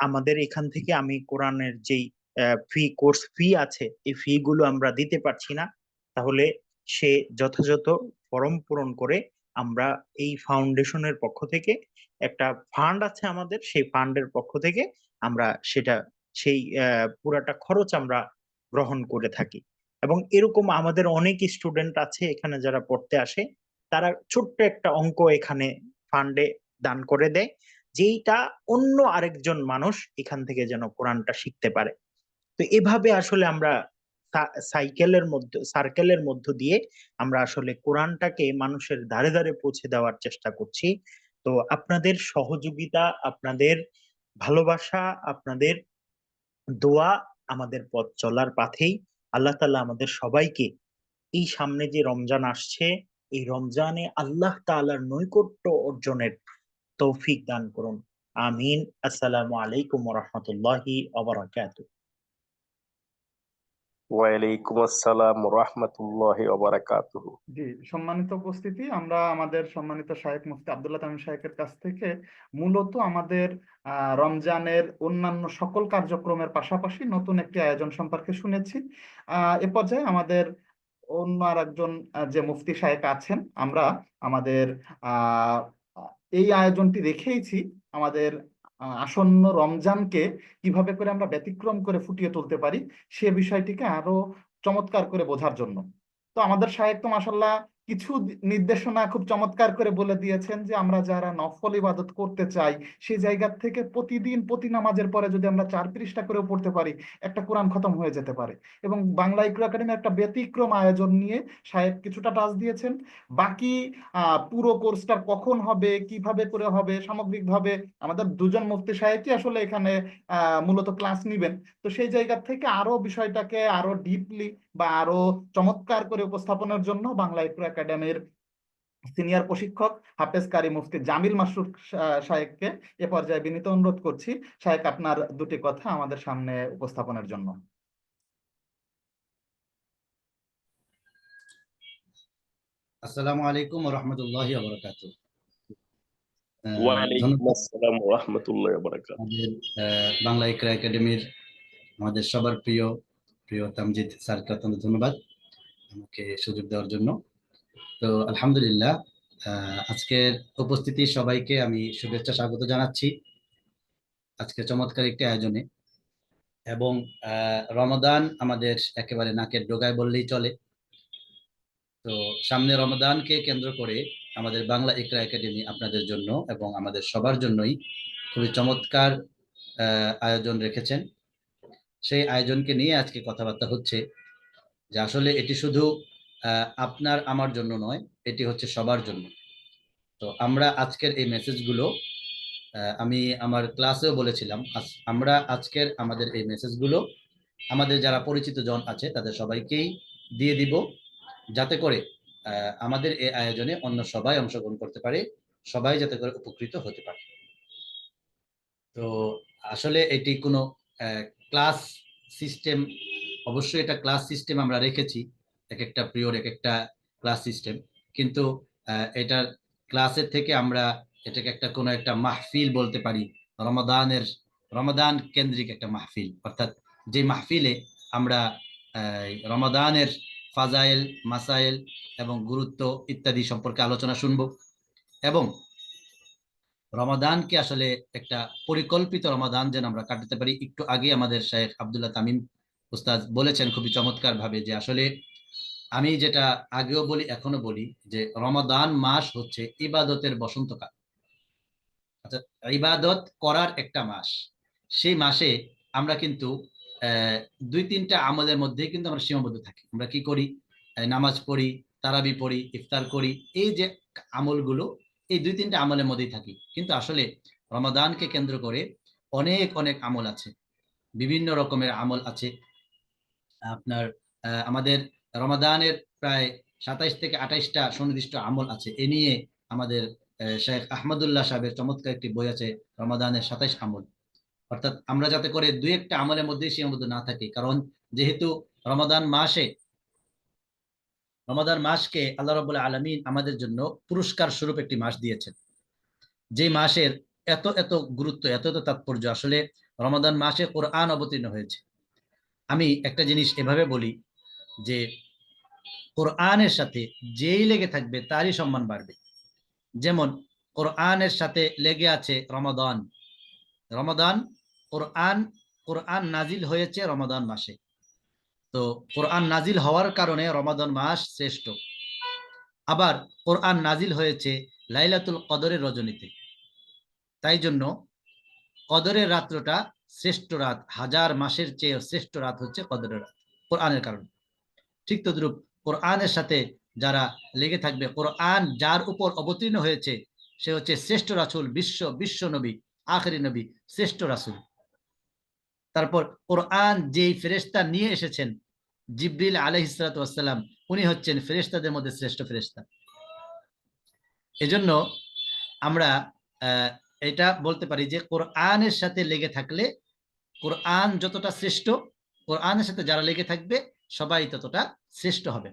আমাদের এখান থেকে আমি কোরআনের যেই কোর্স ফি আছে, এই ফি গুলো আমরা দিতে পারছি না, তাহলে সে যথাযথ ফর্ম পূরণ করে আমরা এই ফাউন্ডেশনের পক্ষ থেকে একটা ফান্ড আছে আমাদের, সেই ফান্ডের পক্ষ থেকে আমরা সেই পুরাটা খরচ আমরা গ্রহণ করে থাকি। এবং এরকম আমাদের অনেক স্টুডেন্ট আছে এখানে যারা পড়তে আসে, তারা ছোট্ট একটা অঙ্ক এখানে ফান্ডে দান করে দেয়, যেইটা অন্য আরেকজন মানুষ এখান থেকে যেন কোরআনটা শিখতে পারে। তো এভাবে আসলে আমরা সার্কেলের মধ্য দিয়ে আমরা আসলে কোরআনটাকে মানুষের ধারে ধারে পৌঁছে দেওয়ার চেষ্টা করছি। তো আপনাদের সহযোগিতা, আপনাদের ভালোবাসা, আপনাদের দোয়া আমাদের পথ চলার পাথেই। আল্লাহ তাআলা আমাদের সবাইকে এই সামনে যে রমজান আসছে, এই রমজানে আল্লাহ তাআলার নৈকট্য অর্জনের তৌফিক দান করুন। আমিন। আসসালামু আলাইকুম ওয়া রাহমাতুল্লাহি ওয়া বারাকাতুহু। ওয়ালাইকুম আসসালাম রাহমাতুল্লাহি ওয়া বারাকাতুহু। জি, সম্মানিত উপস্থিতি, আমরা আমাদের সম্মানিত শায়েখ মুফতি আব্দুল্লাহ তামিম শায়েখের কাছ থেকে মূলত আমাদের রমজানের অন্যান্য সকল কার্যক্রমের পাশাপাশি নতুন একটি আয়োজন সম্পর্কে শুনেছি। এ পর্যায়ে আমাদের অন্য আর একজন যে মুফতি শায়েখ আছেন, আমরা আমাদের আহ এই আয়োজনটি রেখেইছি আমাদের আসন্ন রমজানকে কিভাবে করে আমরা ব্যতিক্রম করে ফুটিয়ে তুলতে পারি সে বিষয়টিকে আরো চমৎকার করে বোঝার জন্য। তো আমাদের শায়েখ তো মাশাআল্লাহ কিছু নির্দেশনা খুব চমৎকার করে বলে দিয়েছেন যে আমরা যারা নফল ইবাদত করতে চাই সেই জায়গা থেকে প্রতিদিন প্রতি নামাজের পরে যদি আমরা 4 পৃষ্ঠা করেও পড়তে পারি, একটা কোরআন খতম হয়ে যেতে পারে। এবং বাংলা ইকরা একাডেমি একটা ব্যতিক্রম আয়োজন নিয়ে সাহেব কিছুটা টাচ দিয়েছেন। বাকি পুরো কোর্সটা কখন হবে, কিভাবে করে হবে, সামগ্রিকভাবে আমাদের দুজন মুফতি সাহেবই আসলে এখানে মূলত ক্লাস নিবেন। তো সেই জায়গা থেকে আরো বিষয়টাকে আরো ডিপলি বা আরো চমৎকার করে উপস্থাপনের জন্য বাংলা ইকরা একাডেমির সিনিয়র প্রশিক্ষক হাফেজ কারি মুফতি জামিল মাসরুর সাহেবকে এ পর্যায়ে বিনীত অনুরোধ করছি, সাহেব আপনার দুটি কথা আমাদের সামনে উপস্থাপনের জন্য। আসসালামু আলাইকুম ওয়া রাহমাতুল্লাহি ওয়া বারাকাতুহু। ওয়ালাইকুম ধন্যবাদ আসসালাম ওয়া রাহমাতুল্লাহি ওয়া বারাকাতুহু। আমাদের বাংলা ইকরা একাডেমির আমাদের সবার প্রিয় প্রিয় তামজিদ স্যারকে অত্যন্ত ধন্যবাদ আমাকে সুযোগ দেওয়ার জন্য। তো আলহামদুলিল্লাহ, আজকের উপস্থিতি সবাইকে আমি শুভেচ্ছা স্বাগত জানাচ্ছি আজকে চমৎকার একটি আয়োজনে। এবং রমাদান আমাদের একেবারে নাকের ডগায় বললেই চলে। তো সামনে রমাদানকে কেন্দ্র করে আমাদের বাংলা ইকরা একাডেমি আপনাদের জন্য এবং আমাদের সবার জন্যই খুবই চমৎকার আয়োজন রেখেছেন। সেই আয়োজনকে নিয়ে আজকে কথাবার্তা হচ্ছে যে আসলে এটি শুধু আপনার আমার জন্য নয়, এটি হচ্ছে সবার জন্য। তো আমরা আজকের এই মেসেজগুলো আমি আমার ক্লাসেও বলেছিলাম, আমরা আজকের আমাদের এই মেসেজগুলো আমাদের যারা পরিচিত জন আছে তাদের সবাইকেই দিয়ে দিব, যাতে করে আমাদের এই আয়োজনে অন্য সবাই অংশগ্রহণ করতে পারে, সবাই যাতে করে উপকৃত হতে পারে। তো আসলে এটি কোনো ক্লাস সিস্টেম, অবশ্যই এটা ক্লাস সিস্টেম আমরা রেখেছি, এক একটা পিরিয়ড এক একটা ক্লাস সিস্টেম, কিন্তু এটার ক্লাসের থেকে আমরা এটাকে একটা কোনো একটা মাহফিল বলতে পারি, রমাদান কেন্দ্রিক একটা মাহফিল। অর্থাৎ যে মাহফিলে আমরা রমাদানের ফাজাইল, মাসাইল এবং গুরুত্ব ইত্যাদি সম্পর্কে আলোচনা শুনব, এবং রমাদানকে আসলে একটা পরিকল্পিত রমাদান যেন আমরা কাটাতে পারি। একটু আগে আমাদের শেখ আব্দুল্লাহ তামিম উস্তাদ বলেছেন খুবই চমৎকার ভাবে যে আসলে আমি যেটা আগেও বলি এখনো বলি যে রমাদান মাস হচ্ছে ইবাদতের বসন্তকাল, অর্থাৎ ইবাদত করার একটা মাস। সেই মাসে আমরা কিন্তু দুই তিনটা আমলের মধ্যেই কিন্তু আমরা সীমাবদ্ধ থাকি। আমরা কি করি? নামাজ পড়ি, তারাবি পড়ি, ইফতার করি, এই যে আমলগুলো, এই দুই তিনটা আমলের মধ্যেই থাকি। কিন্তু আসলে রমাদানকে কেন্দ্র করে অনেক অনেক আমল আছে, বিভিন্ন রকমের আমল আছে। আপনার আমাদের রমাদানের প্রায় 27 থেকে 28টা সুনির্দিষ্ট আমল আছে। এ নিয়ে আমাদের শেখ আহমদুল্লাহ সাহেবের চমৎকার একটি বই আছে, রমাদানের 27 আমল। অর্থাৎ আমরা যাতে করে দুই একটা আমলের মধ্যেই সীমাবদ্ধ না থাকি, কারণ যেহেতু রমাদান মাসকে আল্লাহ রাব্বুল আলামিন আমাদের জন্য পুরস্কার স্বরূপ একটি মাস দিয়েছেন, যে মাসের এত এত গুরুত্ব, এত এত তাৎপর্য। আসলে রমাদান মাসে কোরআন অবতীর্ণ হয়েছে। আমি একটা জিনিস এভাবে বলি যে কোরআনের সাথে যেই লেগে থাকবে তারই সম্মান বাড়বে। যেমন কোরআনের সাথে লেগে আছে রমাদান। কোরআন নাজিল হয়েছে রমাদান মাসে। তো কোরআন নাজিল হওয়ার কারণে রমাদান মাস শ্রেষ্ঠ। আবার কোরআন নাজিল হয়েছে লাইলাতুল কদরের রজনীতে, তাই জন্য কদরের রাত্রটা শ্রেষ্ঠ রাত, হাজার মাসের চেয়ে শ্রেষ্ঠ রাত হচ্ছে কদরের রাত কোরআনের কারণে। ঠিক তদ্রূপ কোরআনের সাথে যারা লেগে থাকবে, কোরআন যার উপর অবতীর্ণ হয়েছে সে হচ্ছে শ্রেষ্ঠ রাসূল, বিশ্ব নবী, আখেরি নবী, শ্রেষ্ঠ রাসূল। তারপর কোরআন যেই ফেরেশতা নিয়ে এসেছেন, জিবরিল আলাইহিস সালাতু ওয়াস সালাম, উনি হচ্ছেন ফেরেশতাদের মধ্যে শ্রেষ্ঠ ফেরেশতা। এজন্য আমরা এটা বলতে পারি যে কোরআনের সাথে লেগে থাকলে কোরআন যতটা শ্রেষ্ঠ, কোরআনের সাথে যারা লেগে থাকবে সবাই ততটা শ্রেষ্ঠ হবে।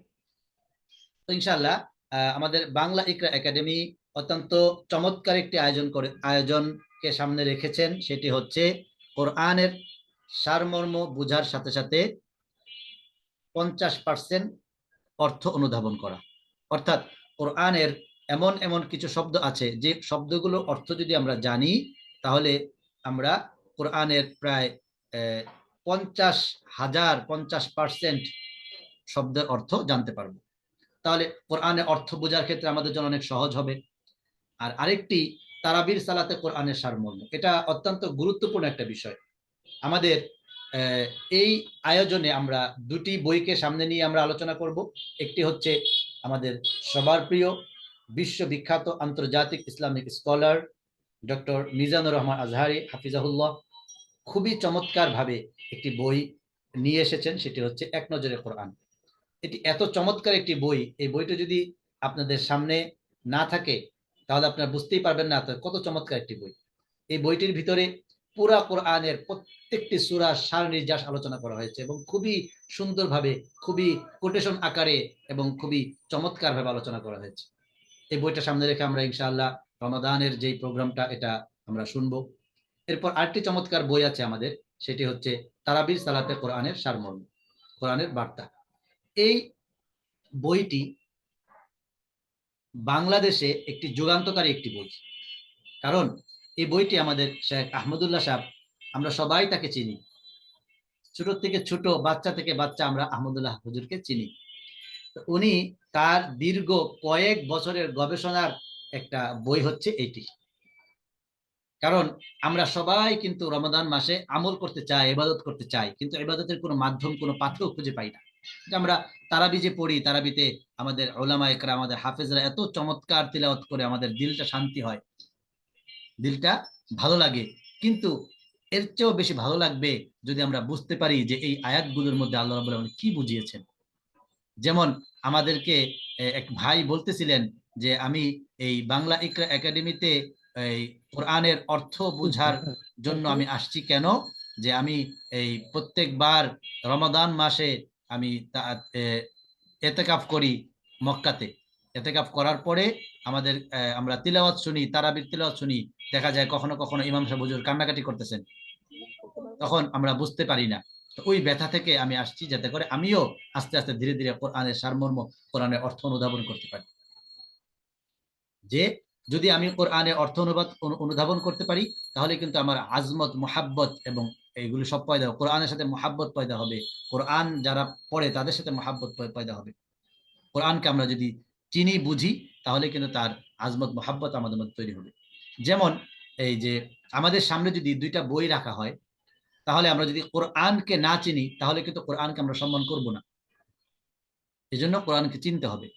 তো ইনশাআল্লাহ আমাদের বাংলা ইকরা একাডেমি অত্যন্ত চমৎকার একটি আয়োজনকে সামনে রেখেছেন। সেটি হচ্ছে কোরআনের সারমর্ম বোঝার সাথে সাথে 50% অর্থ অনুধাবন করা। অর্থাৎ কোরআনের এমন এমন কিছু শব্দ আছে যে শব্দগুলো অর্থ যদি আমরা জানি, তাহলে আমরা কোরআনের প্রায় 50% শব্দের অর্থ জানতে পারবো। তাহলে কোরআনের অর্থ বোঝার ক্ষেত্রে আমাদের জন্য অনেক সহজ হবে। আর আরেকটি তারাবির সালাতে কোরআনের সারমর্ম, এটা অত্যন্ত গুরুত্বপূর্ণ একটা বিষয়। আমাদের এই আয়োজনে আমরা দুটি বইকে সামনে নিয়ে আমরা আলোচনা করব। একটি হচ্ছে আমাদের সবার প্রিয় বিশ্ববিখ্যাত আন্তর্জাতিক Islamic scholar doctor Mizanur Rahman Azhari হাফিজাহুল্লাহ খুবই চমৎকার ভাবে একটি বই নিয়ে এসেছেন, সেটি হচ্ছে এক নজরে কোরআন। এটি এত চমৎকার একটি বই, এই বইটা যদি আপনাদের সামনে না থাকে তাহলে আপনারা বুঝতেই পারবেন না কত চমৎকার একটি বই। এই বইটির ভিতরে পুরা কোরআনের প্রত্যেকটি সূরা সার নির্যাস আলোচনা করা হয়েছে এবং খুবই সুন্দরভাবে, খুবই কোটেশন আকারে এবং খুবই চমৎকার ভাবে আলোচনা করা হয়েছে। এই বইটা সামনে রেখে আমরা ইনশাআল্লাহ রমাদানের যেই প্রোগ্রামটা এটা আমরা শুনবো। এরপর আরেকটি চমৎকার বই আছে আমাদের, সেটি হচ্ছে তারাবির সালাতে কোরআনের সারমর্ম, কোরআনের বার্তা। এই বইটি বাংলাদেশে একটি যুগান্তকারী একটি বই, কারণ এই বইটি আমাদের শেখ আহমদুল্লাহ সাহেব, আমরা সবাই তাকে চিনি, ছোট থেকে ছোট, বাচ্চা থেকে বাচ্চা আমরা আহমদুল্লাহ হুজুরকে চিনি। উনি তার দীর্ঘ কয়েক বছরের গবেষণার একটা বই হচ্ছে এটি। কারণ আমরা সবাই কিন্তু রমাদান মাসে আমল করতে চাই, ইবাদত করতে চাই, কিন্তু ইবাদতের কোনো মাধ্যম, কোনো পাথেও খুঁজে পাই না। আমরা তারাবি যে পড়ি, তারাবিতে আমাদের উলামা ইকরাম, আমাদের হাফেজরা এত চমৎকার তিলাওয়াত করে, আমাদের দিলটা শান্তি হয়, দিলটা ভালো লাগে। কিন্তু এর চেয়েও বেশি ভালো লাগবে যদি আমরা বুঝতে পারি যে এই আয়াতগুলোর মধ্যে আল্লাহ রাব্বুল আলামিন কি বুঝিয়েছেন। যেমন আমাদেরকে এক ভাই বলতেছিলেন যে আমি এই বাংলা ইকরা একাডেমিতে এই কোরআনের অর্থ বোঝার জন্য আমি আসছি কেন, যে আমি এই প্রত্যেকবার রমাদান মাসে আমি এতেকাফ করি মক্কাতে। এতেকাফ করার পরে আমাদের আমরা তিলাওয়াত শুনি, তারাবির তিলাওয়াত শুনি, দেখা যায় কখনো কখনো ইমাম সাহেব হুজুর কান্নাকাটি করতেছেন, তখন আমরা বুঝতে পারি না। ওই ব্যথা থেকে আমি আসছি যাতে করে আমিও আস্তে আস্তে ধীরে ধীরে কোরআনের সারমর্ম, কোরআনের অর্থ অনুধাবন করতে পারি। যে যদি আমি কোরআনের অর্থ অনুধাবন করতে পারি তাহলে কিন্তু আমার আজমত, মোহাব্বত এবং এইগুলি সব পয়দা হবে। কোরআনের সাথে মোহাব্বত পয়দা হবে, কোরআন যারা পড়ে তাদের সাথে মোহাব্বত পয়দা হবে। কোরআনকে আমরা যদি চিনি, বুঝি, তাহলে কিন্তু তার আজমত, মোহাব্বত আমাদের মধ্যে তৈরি হবে। যেমন এই যে আমাদের সামনে যদি দুইটা বই রাখা হয়, তাহলে আমরা যদি কোরআনকে না চিনি তাহলে কিন্তু কোরআনকে আমরা সম্মান করব না। এজন্য কোরআনকে চিনতে হবে।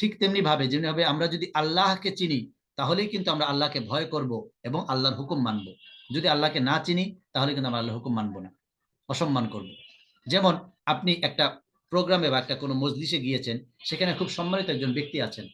ঠিক তেমনি ভাবে যেভাবে আমরা যদি আল্লাহকে চিনি তাহলেই কিন্তু আমরা আল্লাহকে ভয় করব এবং আল্লাহর হুকুম মানব। যদি আল্লাহকে না চিনি তাহলে কিন্তু আমরা আল্লাহর হুকুম মানব না, অসম্মান করব। যেমন আপনি একটা প্রোগ্রামে বা একটা কোনো মজলিসে গিয়েছেন, সেখানে খুব সম্মানিত একজন ব্যক্তি আছেন,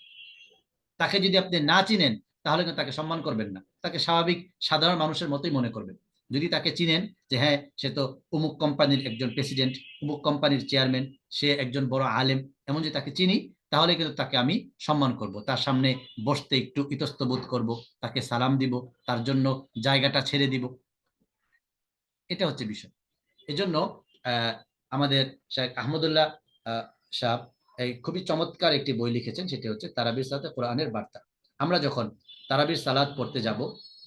তাকে যদি আপনি না চিনেন তাহলে কিন্তু তাকে সম্মান করবেন না, তাকে স্বাভাবিক সাধারণ মানুষের মতোই মনে করবেন। যদি তাকে চিনেন যে হ্যাঁ সে তো অমুক কোম্পানির একজন প্রেসিডেন্ট, অমুক কোম্পানির চেয়ারম্যান, সে একজন বড় আলেম, এমন যদি তাকে চিনি তাহলে কিন্তু তাকে আমি সম্মান করব, তার সামনে বসতে একটু ইতস্ত বোধ করব, তাকে সালাম দিব, তার জন্য জায়গাটা ছেড়ে দিব। এটা হচ্ছে বিষয়। এজন্য আমাদের শেখ আহমদুল্লাহ সাহেব এই খুবই চমৎকার একটি বই লিখেছেন, সেটি হচ্ছে তারাবির সালাতে কোরআনের বার্তা। আমরা যখন তারাবির সালাত পড়তে যাব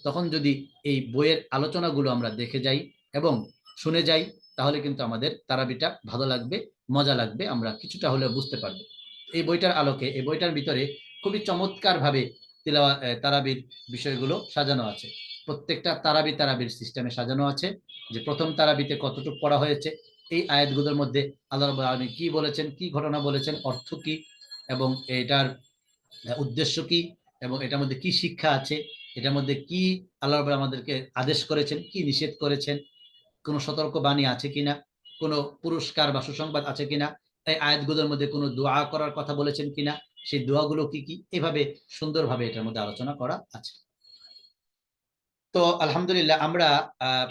তখন যদি এই বইয়ের আলোচনাগুলো আমরা দেখে যাই এবং শুনে যাই তাহলে কিন্তু আমাদের তারাবিটা ভালো লাগবে, মজা লাগবে, আমরা কিছুটা হলেও বুঝতে পারবো। এই বইটার আলোকে, এই বইটার ভিতরে খুবই চমৎকার ভাবে তারাবির বিষয়গুলো সাজানো আছে। প্রত্যেকটা তারাবির সিস্টেমে সাজানো আছে, যে প্রথম তারাবিতে কতটুকু পড়া হয়েছে, এই আয়াতগুলোর মধ্যে আল্লাহ রাব্বুল আলামিন কি বলেছেন, কি ঘটনা বলেছেন, অর্থ কি এবং এটার উদ্দেশ্য কি এবং এটার মধ্যে কি শিক্ষা আছে, এটার মধ্যে কি আল্লাহ রাব্বুল আমাদেরকে আদেশ করেছেন, কি নিষেধ করেছেন, কোনো সতর্ক বাণী আছে কিনা, কোনো পুরস্কার বা সুসংবাদ আছে কিনা, এই আয়াতগুলোর মধ্যে কোনো দোয়া করার কথা বলেছেন কিনা, সেই দোয়াগুলো কি কি, এভাবে সুন্দরভাবে এটার মধ্যে আলোচনা করা আছে। তো আলহামদুলিল্লাহ আমরা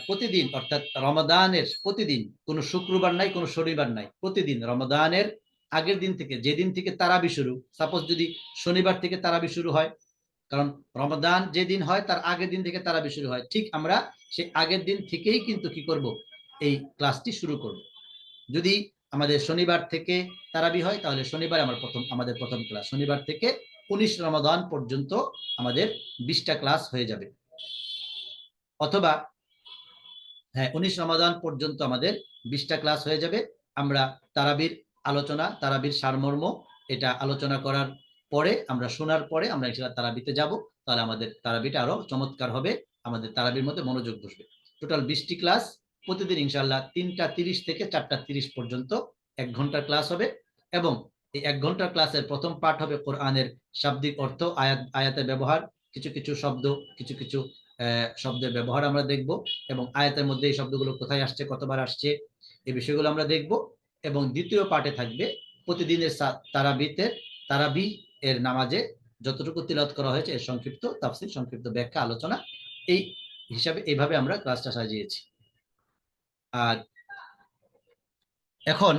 প্রতিদিন, অর্থাৎ রমাদানের প্রতিদিন, কোনো শুক্রবার নাই, কোনো শনিবার নাই, প্রতিদিন রমাদানের আগের দিন থেকে, যেদিন থেকে তারাবি শুরু, সাপোজ যদি শনিবার থেকে তারাবি শুরু হয়, কারণ রমাদান যেদিন হয় তার আগের দিন থেকে তারাবি শুরু হয়, ঠিক আমরা সেই আগের দিন থেকেই কিন্তু কি করব, এই ক্লাসটি শুরু করব। যদি আমাদের শনিবার থেকে তারাবি হয় তাহলে শনিবার আমাদের প্রথম ক্লাস, শনিবার থেকে 19 রমাদান পর্যন্ত আমাদের 20টা ক্লাস হয়ে যাবে, অথবা হ্যাঁ 19 রমাদান পর্যন্ত আমাদের 20টা ক্লাস হয়ে যাবে। আমরা তারাবির আলোচনা, তারাবির সারমর্ম এটা আলোচনা করার পরে, আমরা শোনার পরে আমরা ইনশাআল্লাহ তারাবিতে যাব। তাহলে আমাদের তারাবিটা আরো চমৎকার হবে, আমাদের তারাবির মধ্যে মনোযোগ বসবে। টোটাল 20টি ক্লাস, প্রতিদিন ইনশাআল্লাহ 3টা 30 থেকে 4টা 30 পর্যন্ত 1 ঘন্টার ক্লাস হবে। এবং এই 1 ঘন্টার ক্লাসের প্রথম পার্ট হবে কোরআনের শাব্দিক অর্থ, আয়াতের ব্যবহার, কিছু কিছু শব্দ, কিছু কিছু শব্দের ব্যবহার আমরা দেখব, এবং আয়াতের মধ্যে এই শব্দগুলো কোথায় আসছে, কতবার আসছে, এই বিষয়গুলো আমরা দেখব। এবং দ্বিতীয় পার্টে থাকবে প্রতিদিনের তারাবি এর নামাজে যতটুকু তিলাওয়াত করা হয়েছে এর সংক্ষিপ্ত তাফসীর, সংক্ষিপ্ত ব্যাখ্যা, আলোচনা, এই হিসাবে এইভাবে আমরা ক্লাসটা সাজিয়েছি। আর এখন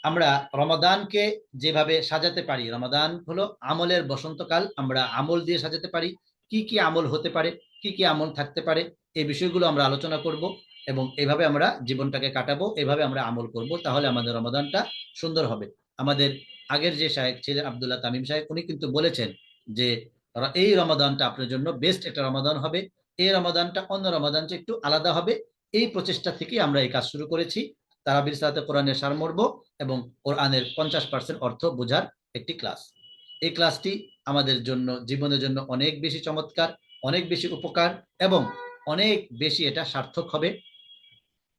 আমরা রমাদানকে যেভাবে সাজাতে পারি, রমাদান হলো আমলের বসন্তকাল, আমরা আমল দিয়ে সাজাতে পারি, কি কি আমল হতে পারে, কি কি আমল থাকতে পারে, এই বিষয়গুলো আমরা আলোচনা করব এবং এভাবে আমরা জীবনটাকে কাটাবো, এভাবে আমরা আমল করব, তাহলে আমাদের রমাদানটা সুন্দর হবে। আমাদের আগের যে শায়েখ ছিলেন আব্দুল্লাহ তামিম সাহেব, উনি কিন্তু বলেছেন যে এই রমাদানটা আপনার জন্য বেস্ট একটা রমাদান হবে, এই রমাদানটা অন্য রমাদান চেয়ে একটু আলাদা হবে। এই প্রচেষ্টা থেকে আমরা এই কাজ শুরু করেছি, তারাবির সাথে কোরআনের সারমর্ম এবং কোরআনের 50% অর্থ বোঝার একটি ক্লাস। এই ক্লাসটি আমাদের জন্য, জীবনের জন্য অনেক বেশি চমৎকার, অনেক বেশি উপকার এবং অনেক বেশি এটা সার্থক হবে।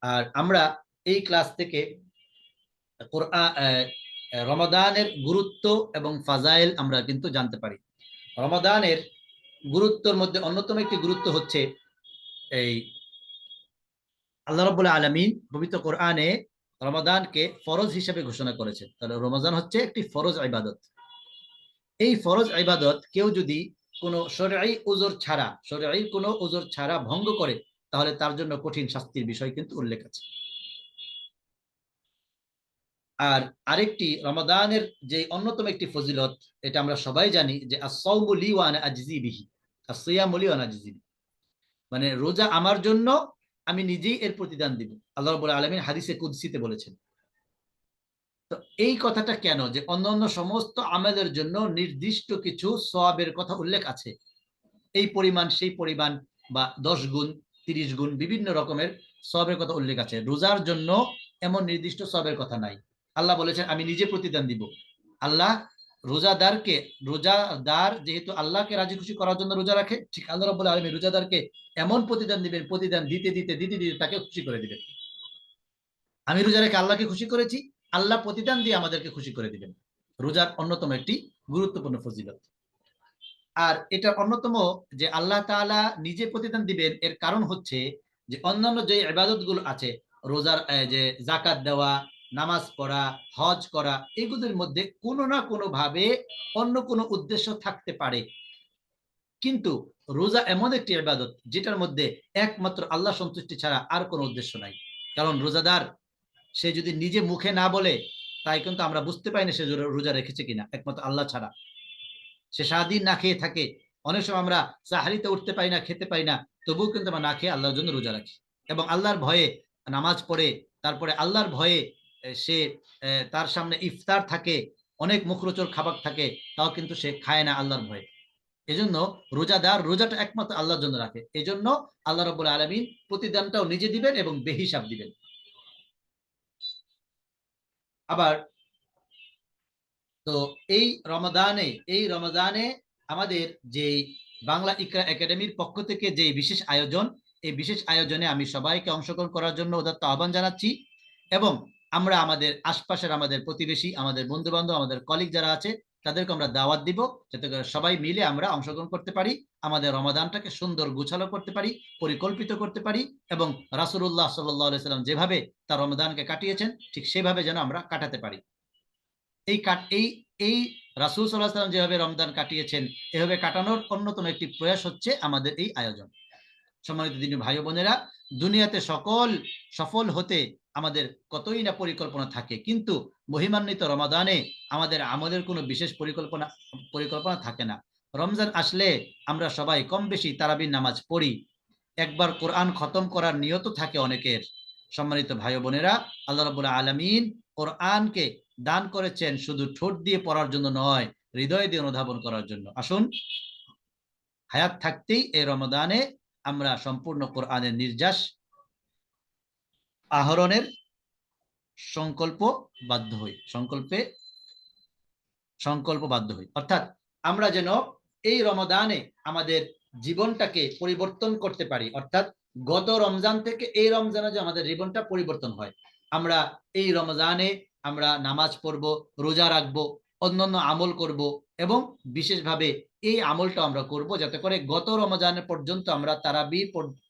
আর আমরা এই ক্লাস থেকে রমাদানের গুরুত্ব এবং ফাজাইল আমরা কিন্তু জানতে পারি। রমাদানের গুরুত্বের মধ্যে অন্যতম একটি গুরুত্ব হচ্ছে, এই আল্লাহ রাব্বুল আলামিন পবিত্র কোরআনে রমাদানকে ফরজ হিসেবে ঘোষণা করেছেন। তাহলে রমজান হচ্ছে একটি ফরজ ইবাদত। এই ফরজ ইবাদত কেউ যদি কোনো শরঈ উযর ছাড়া ভঙ্গ করে, তাহলে তার জন্য কঠিন শাস্তির বিষয় কিন্তু উল্লেখ আছে। আর আরেকটি রমাদানের যে অন্যতম একটি ফজিলত, এটা আমরা সবাই জানি যে আস-সাওমু লি ওয়া আনা আজজি বিহি, আস-সিয়ামু লি ওয়া আনা আজজি বিহি, মানে রোজা আমার জন্য, আমি নিজেই এর প্রতিদান দিব। আল্লাহ রাব্বুল আলামিন হাদিসে কুদসিতে বলেছেন। তো এই কথাটা কেন, যে অন্যান্য সমস্ত আমলের জন্য নির্দিষ্ট কিছু সওয়াবের কথা উল্লেখ আছে, এই পরিমাণ সেই পরিমাণ বা 10 গুণ 30 গুণ বিভিন্ন রকমের সওয়াবের কথা উল্লেখ আছে, রোজার জন্য এমন নির্দিষ্ট সওয়াবের কথা নাই। আল্লাহ বলেছেন আমি নিজে প্রতিদান দিব। আল্লাহ রোজাদার যেহেতু আল্লাহকে রাজি খুশি করার জন্য রোজা রাখে, ঠিক আল্লাহ রাব্বুল আলামিন রোজাদারকে এমন প্রতিদান দিবেন, প্রতিদান দিতে দিতে দিতে দিতে তাকে খুশি করে দিবেন। আমি রোজা রেখে আল্লাহকে খুশি করেছি, আল্লাহ প্রতিদান দিয়ে আমাদেরকে খুশি করে দিবেন। রোজার অন্যতম একটি গুরুত্বপূর্ণ ফজিলত। আর এটা অন্যতম যে আল্লাহ তাআলা নিজে প্রতিদান দিবেন, এর কারণ হচ্ছে যে অন্যান্য যে ইবাদত গুলো আছে, রোজার যে যাকাত দেওয়া, নামাজ পড়া, হজ করা, এগুলোর মধ্যে কোনো না কোনো ভাবে অন্য কোনো উদ্দেশ্য থাকতে পারে, কিন্তু রোজা এমন একটি ইবাদত যেটার মধ্যে একমাত্র আল্লাহ সন্তুষ্টি ছাড়া আর কোনো উদ্দেশ্য নাই। কারণ রোজাদার সে যদি নিজে মুখে না বলে, তাই কিন্তু আমরা বুঝতে পারি না সে রোজা রেখেছে কিনা, একমাত্র আল্লাহ ছাড়া। সে সারাদিন না খেয়ে থাকে, অনেক সময় আমরা সাহারিতে উঠতে পারি না, খেতে পাই না, তবুও কিন্তু আমরা না খেয়ে আল্লাহর জন্য রোজা রাখি এবং আল্লাহর ভয়ে নামাজ পড়ে, তারপরে আল্লাহর ভয়ে সে তার সামনে ইফতার থাকে, অনেক মুখরোচক খাবার থাকে, তাও কিন্তু সে খায় না আল্লাহর ভয়ে। এজন্য রোজাদার রোজাটা একমাত্র আল্লাহর জন্য রাখে। এজন্য আল্লাহ রাব্বুল আলামিন প্রতিদানটাও নিজে দিবেন এবং বেহিসাব দিবেন। আবার তো এই রমাদানে আমাদের যে বাংলা ইকরা একাডেমির পক্ষ থেকে যে বিশেষ আয়োজন, এই বিশেষ আয়োজনে আমি সবাইকে অংশগ্রহণ করার জন্য উদাত্ত আহ্বান জানাচ্ছি এবং আমরা আমাদের আশপাশের, আমাদের প্রতিবেশী, আমাদের বন্ধু বান্ধব, আমাদের কলিগ যারা আছে তাদেরকে আমরা দাওয়াত দিব, যাতে করে সবাই মিলে আমরা অংশগ্রহণ করতে পারি, আমাদের রমাদানটাকে সুন্দর গুছালো করতে পারি, পরিকল্পিত করতে পারি এবং রাসূলুল্লাহ সাল্লাল্লাহু আলাইহি সাল্লাম যেভাবে তার রমাদানকে কাটিয়েছেন ঠিক সেভাবে যেন আমরা কাটাতে পারি। এই রাসূল সাল্লাল্লাহু আলাইহি সাল্লাম যেভাবে রমজান কাটিয়েছেন, এভাবে কাটানোর অন্যতম একটি প্রয়াস হচ্ছে আমাদের এই আয়োজন। সম্মানিত দিনী ভাই বোনেরা, দুনিয়াতে সফল হতে আমাদের কতই না পরিকল্পনা থাকে, কিন্তু মহিমান্বিত রমাদানে আমাদের আমলের কোনো বিশেষ পরিকল্পনা থাকে না। রমজান আসলে আমরা সবাই কম বেশি তারাবির নামাজ পড়ি, একবার কোরআন খতম করার নিয়ত থাকে অনেকের। সম্মানিত ভাই বোনেরা, আল্লাহ রাব্বুল আলামিন কোরআনকে দান করেছেন শুধু ঠোঁট দিয়ে পড়ার জন্য নয়, হৃদয় দিয়ে অনুধাবন করার জন্য। আসুন হায়াত থাকতেই এই রমাদানে আমরা সম্পূর্ণ কোরআনের নির্যাস আহরণের সংকল্পে সংকল্পবদ্ধ হই, অর্থাৎ আমরা যেন এই রমাদানে আমাদের জীবনটাকে পরিবর্তন করতে পারি, অর্থাৎ গত রমজান থেকে এই রমজানে যে আমাদের জীবনটা পরিবর্তন হয়। আমরা এই রমজানে আমরা নামাজ পড়ব, রোজা রাখবো, অন্যান্য আমল করব, এবং বিশেষভাবে এই আমলটা আমরা করব যাতে করে গত রমজানের পর্যন্ত আমরা তারাবি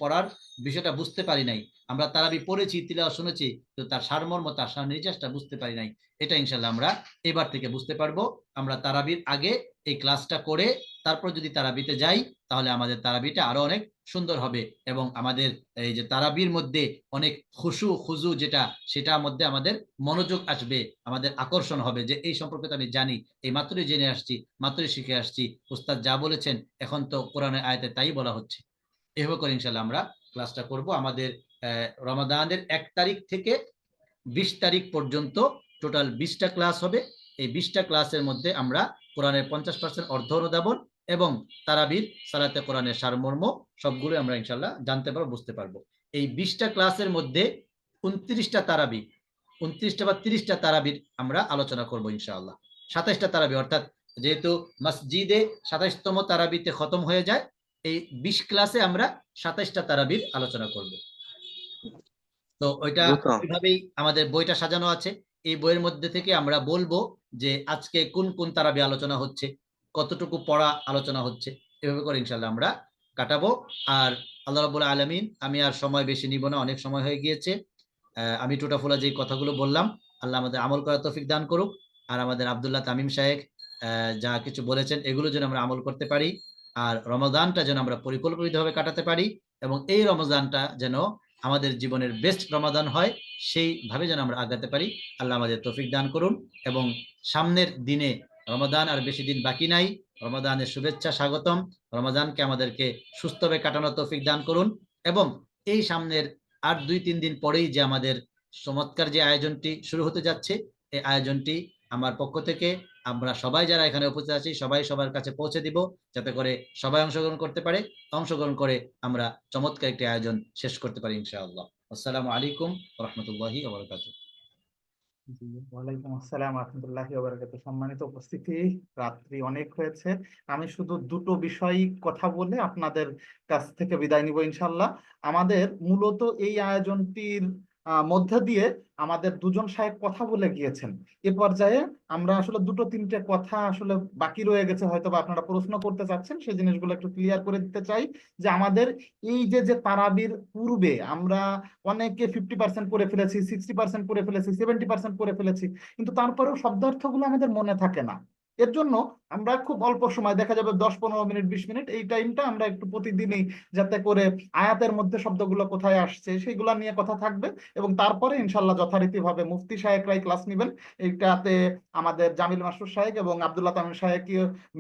পড়ার বিষয়টা বুঝতে পারি নাই। আমরা তারাবি পড়েছি, তিলাওয়াত শুনেছি, তো তার সারমর্ম, তার নির্যাসটা বুঝতে পারি নাই। এটা ইনশাল্লাহ আমরা এবার থেকে বুঝতে পারবো। আমরা তারাবির আগে এই ক্লাসটা করে তারপর যদি তারাবিতে যাই, তাহলে আমাদের তারাবিটা আরো অনেক সুন্দর হবে, এবং আমাদের এই যে তারাবির মধ্যে অনেক খুশু খুজু যেটা, সেটার মধ্যে আমাদের মনোযোগ আসবে, আমাদের আকর্ষণ হবে যে এই সম্পর্কে তো আমি জানি, এই মাত্রই জেনে আসছি, মাত্রই শিখে আসছি, উস্তাদ যা বলেছেন এখন তো কোরআনের আয়াতে তাই বলা হচ্ছে। এভাবে করে ইনশাল্লাহ আমরা ক্লাসটা করব। আমাদের রমাদানের 1 তারিখ থেকে 20 তারিখ পর্যন্ত টোটাল 20টা ক্লাস হবে। এই 20টা ক্লাসের মধ্যে আমরা কোরআনের 50% অর্থ অনুধাবন এবং তারাবির সালাতে কোরআনের সারমর্ম সবগুলো আমরা ইনশাল্লাহ জানতে পারবো, বুঝতে পারবো। এই 20টা ক্লাসের মধ্যে 29টা তারাবি, 29টা বা 30টা তারাবির আমরা আলোচনা করব ইনশাআল্লাহ। 27টা তারাবি, অর্থাৎ যেহেতু মসজিদে 27তম তারাবিতে খতম হয়ে যায়, এই 20 ক্লাসে আমরা 27টা তারাবির আলোচনা করব। তো ওইটা ওইভাবেই আমাদের বইটা সাজানো আছে। এই বইয়ের মধ্যে থেকে আমরা বলবো যে আজকে কোন কোন তারাবি আলোচনা হচ্ছে, কতটুকু পড়া আলোচনা হচ্ছে, এভাবে করে ইনশাল্লাহ আমরা কাটাবো। আর আল্লাহ রাব্বুল আলামিন, আমি আর সময় বেশি নিব না, অনেক সময় হয়ে গিয়েছে। আমি টোটাফুলা যে কথাগুলো বললাম, আল্লাহ আমাদের আমল করার তৌফিক দান করুক। আর আমাদের আব্দুল্লাহ তামিম সাহেব যা কিছু বলেছেন, এগুলো যেন আমরা আমল করতে পারি, আর রমাদানটা যেন আমরা পরিকল্পিতভাবে কাটাতে পারি, এবং এই রমজানটা যেন আমাদের জীবনের বেস্ট রমাদান হয়, সেইভাবে যেন আমরা আগাতে পারি। আল্লাহ আমাদের তৌফিক দান করুন। এবং সামনের দিনে রমাদান আর বেশি দিন বাকি নাই। রমাদানের শুভেচ্ছা, স্বাগতম। রমাদানকে আমাদেরকে সুস্থভাবে কাটানোর তৌফিক দান করুন। এবং এই সামনের আর 2-3 দিন পরেই যে আমাদের চমৎকার যে আয়োজনটি শুরু হতে যাচ্ছে, এই আয়োজনটি আমার পক্ষ থেকে আমরা সবাই যারা এখানে উপস্থিত আছি সবাই সবার কাছে পৌঁছে দিব, যাতে করে সবাই অংশগ্রহণ করতে পারে, অংশগ্রহণ করে আমরা চমৎকার একটি আয়োজন শেষ করতে পারি ইনশাআল্লাহ। আসসালামু আলাইকুম ওয়া রাহমাতুল্লাহি ওয়া বারাকাতুহু। জি, ওয়ালাইকুম আসসালাম রাহমাতুল্লাহি ওয়া বারাকাতুহু। সম্মানিত উপস্থিতি, রাত্রি অনেক হয়েছে। আমি শুধু দুটো বিষয় কথা বলে আপনাদের কাছ থেকে বিদায় নিব ইনশাল্লাহ। আমাদের মূলত এই আয়োজনটির মধ্যে দিয়ে আমাদের দুজন সাহেব কথা বলে গিয়েছেন। এ পর্যায়ে আমরা আসলে 2-3টে কথা আসলে বাকি রয়ে গেছে, হয়তো বা আপনারা প্রশ্ন করতে চাচ্ছেন, সেই জিনিসগুলো একটু ক্লিয়ার করে দিতে চাই। যে আমাদের এই যে তারাবির পূর্বে আমরা অনেকে 50% করে ফেলেছি, 60% করে ফেলেছি, 70% করে ফেলেছি, কিন্তু তারপরেও শব্দার্থগুলো আমাদের মনে থাকে না। এর জন্য আমরা খুব অল্প সময়, দেখা যাবে 10-15 মিনিট, 20 মিনিট, এই টাইমটা আমরা একটু প্রতিদিনই, যাতে করে আয়াতের মধ্যে শব্দগুলো কোথায় আসছে সেইগুলা নিয়ে কথা থাকবে। এবং তারপরে ইনশাল্লাহ যথারীতিভাবে মুফতি সাহেবরাই ক্লাস নেবেন। এইটাতে আমাদের জামিল মাসুদ সাহেব এবং আব্দুল্লাহ তামিম সাহেব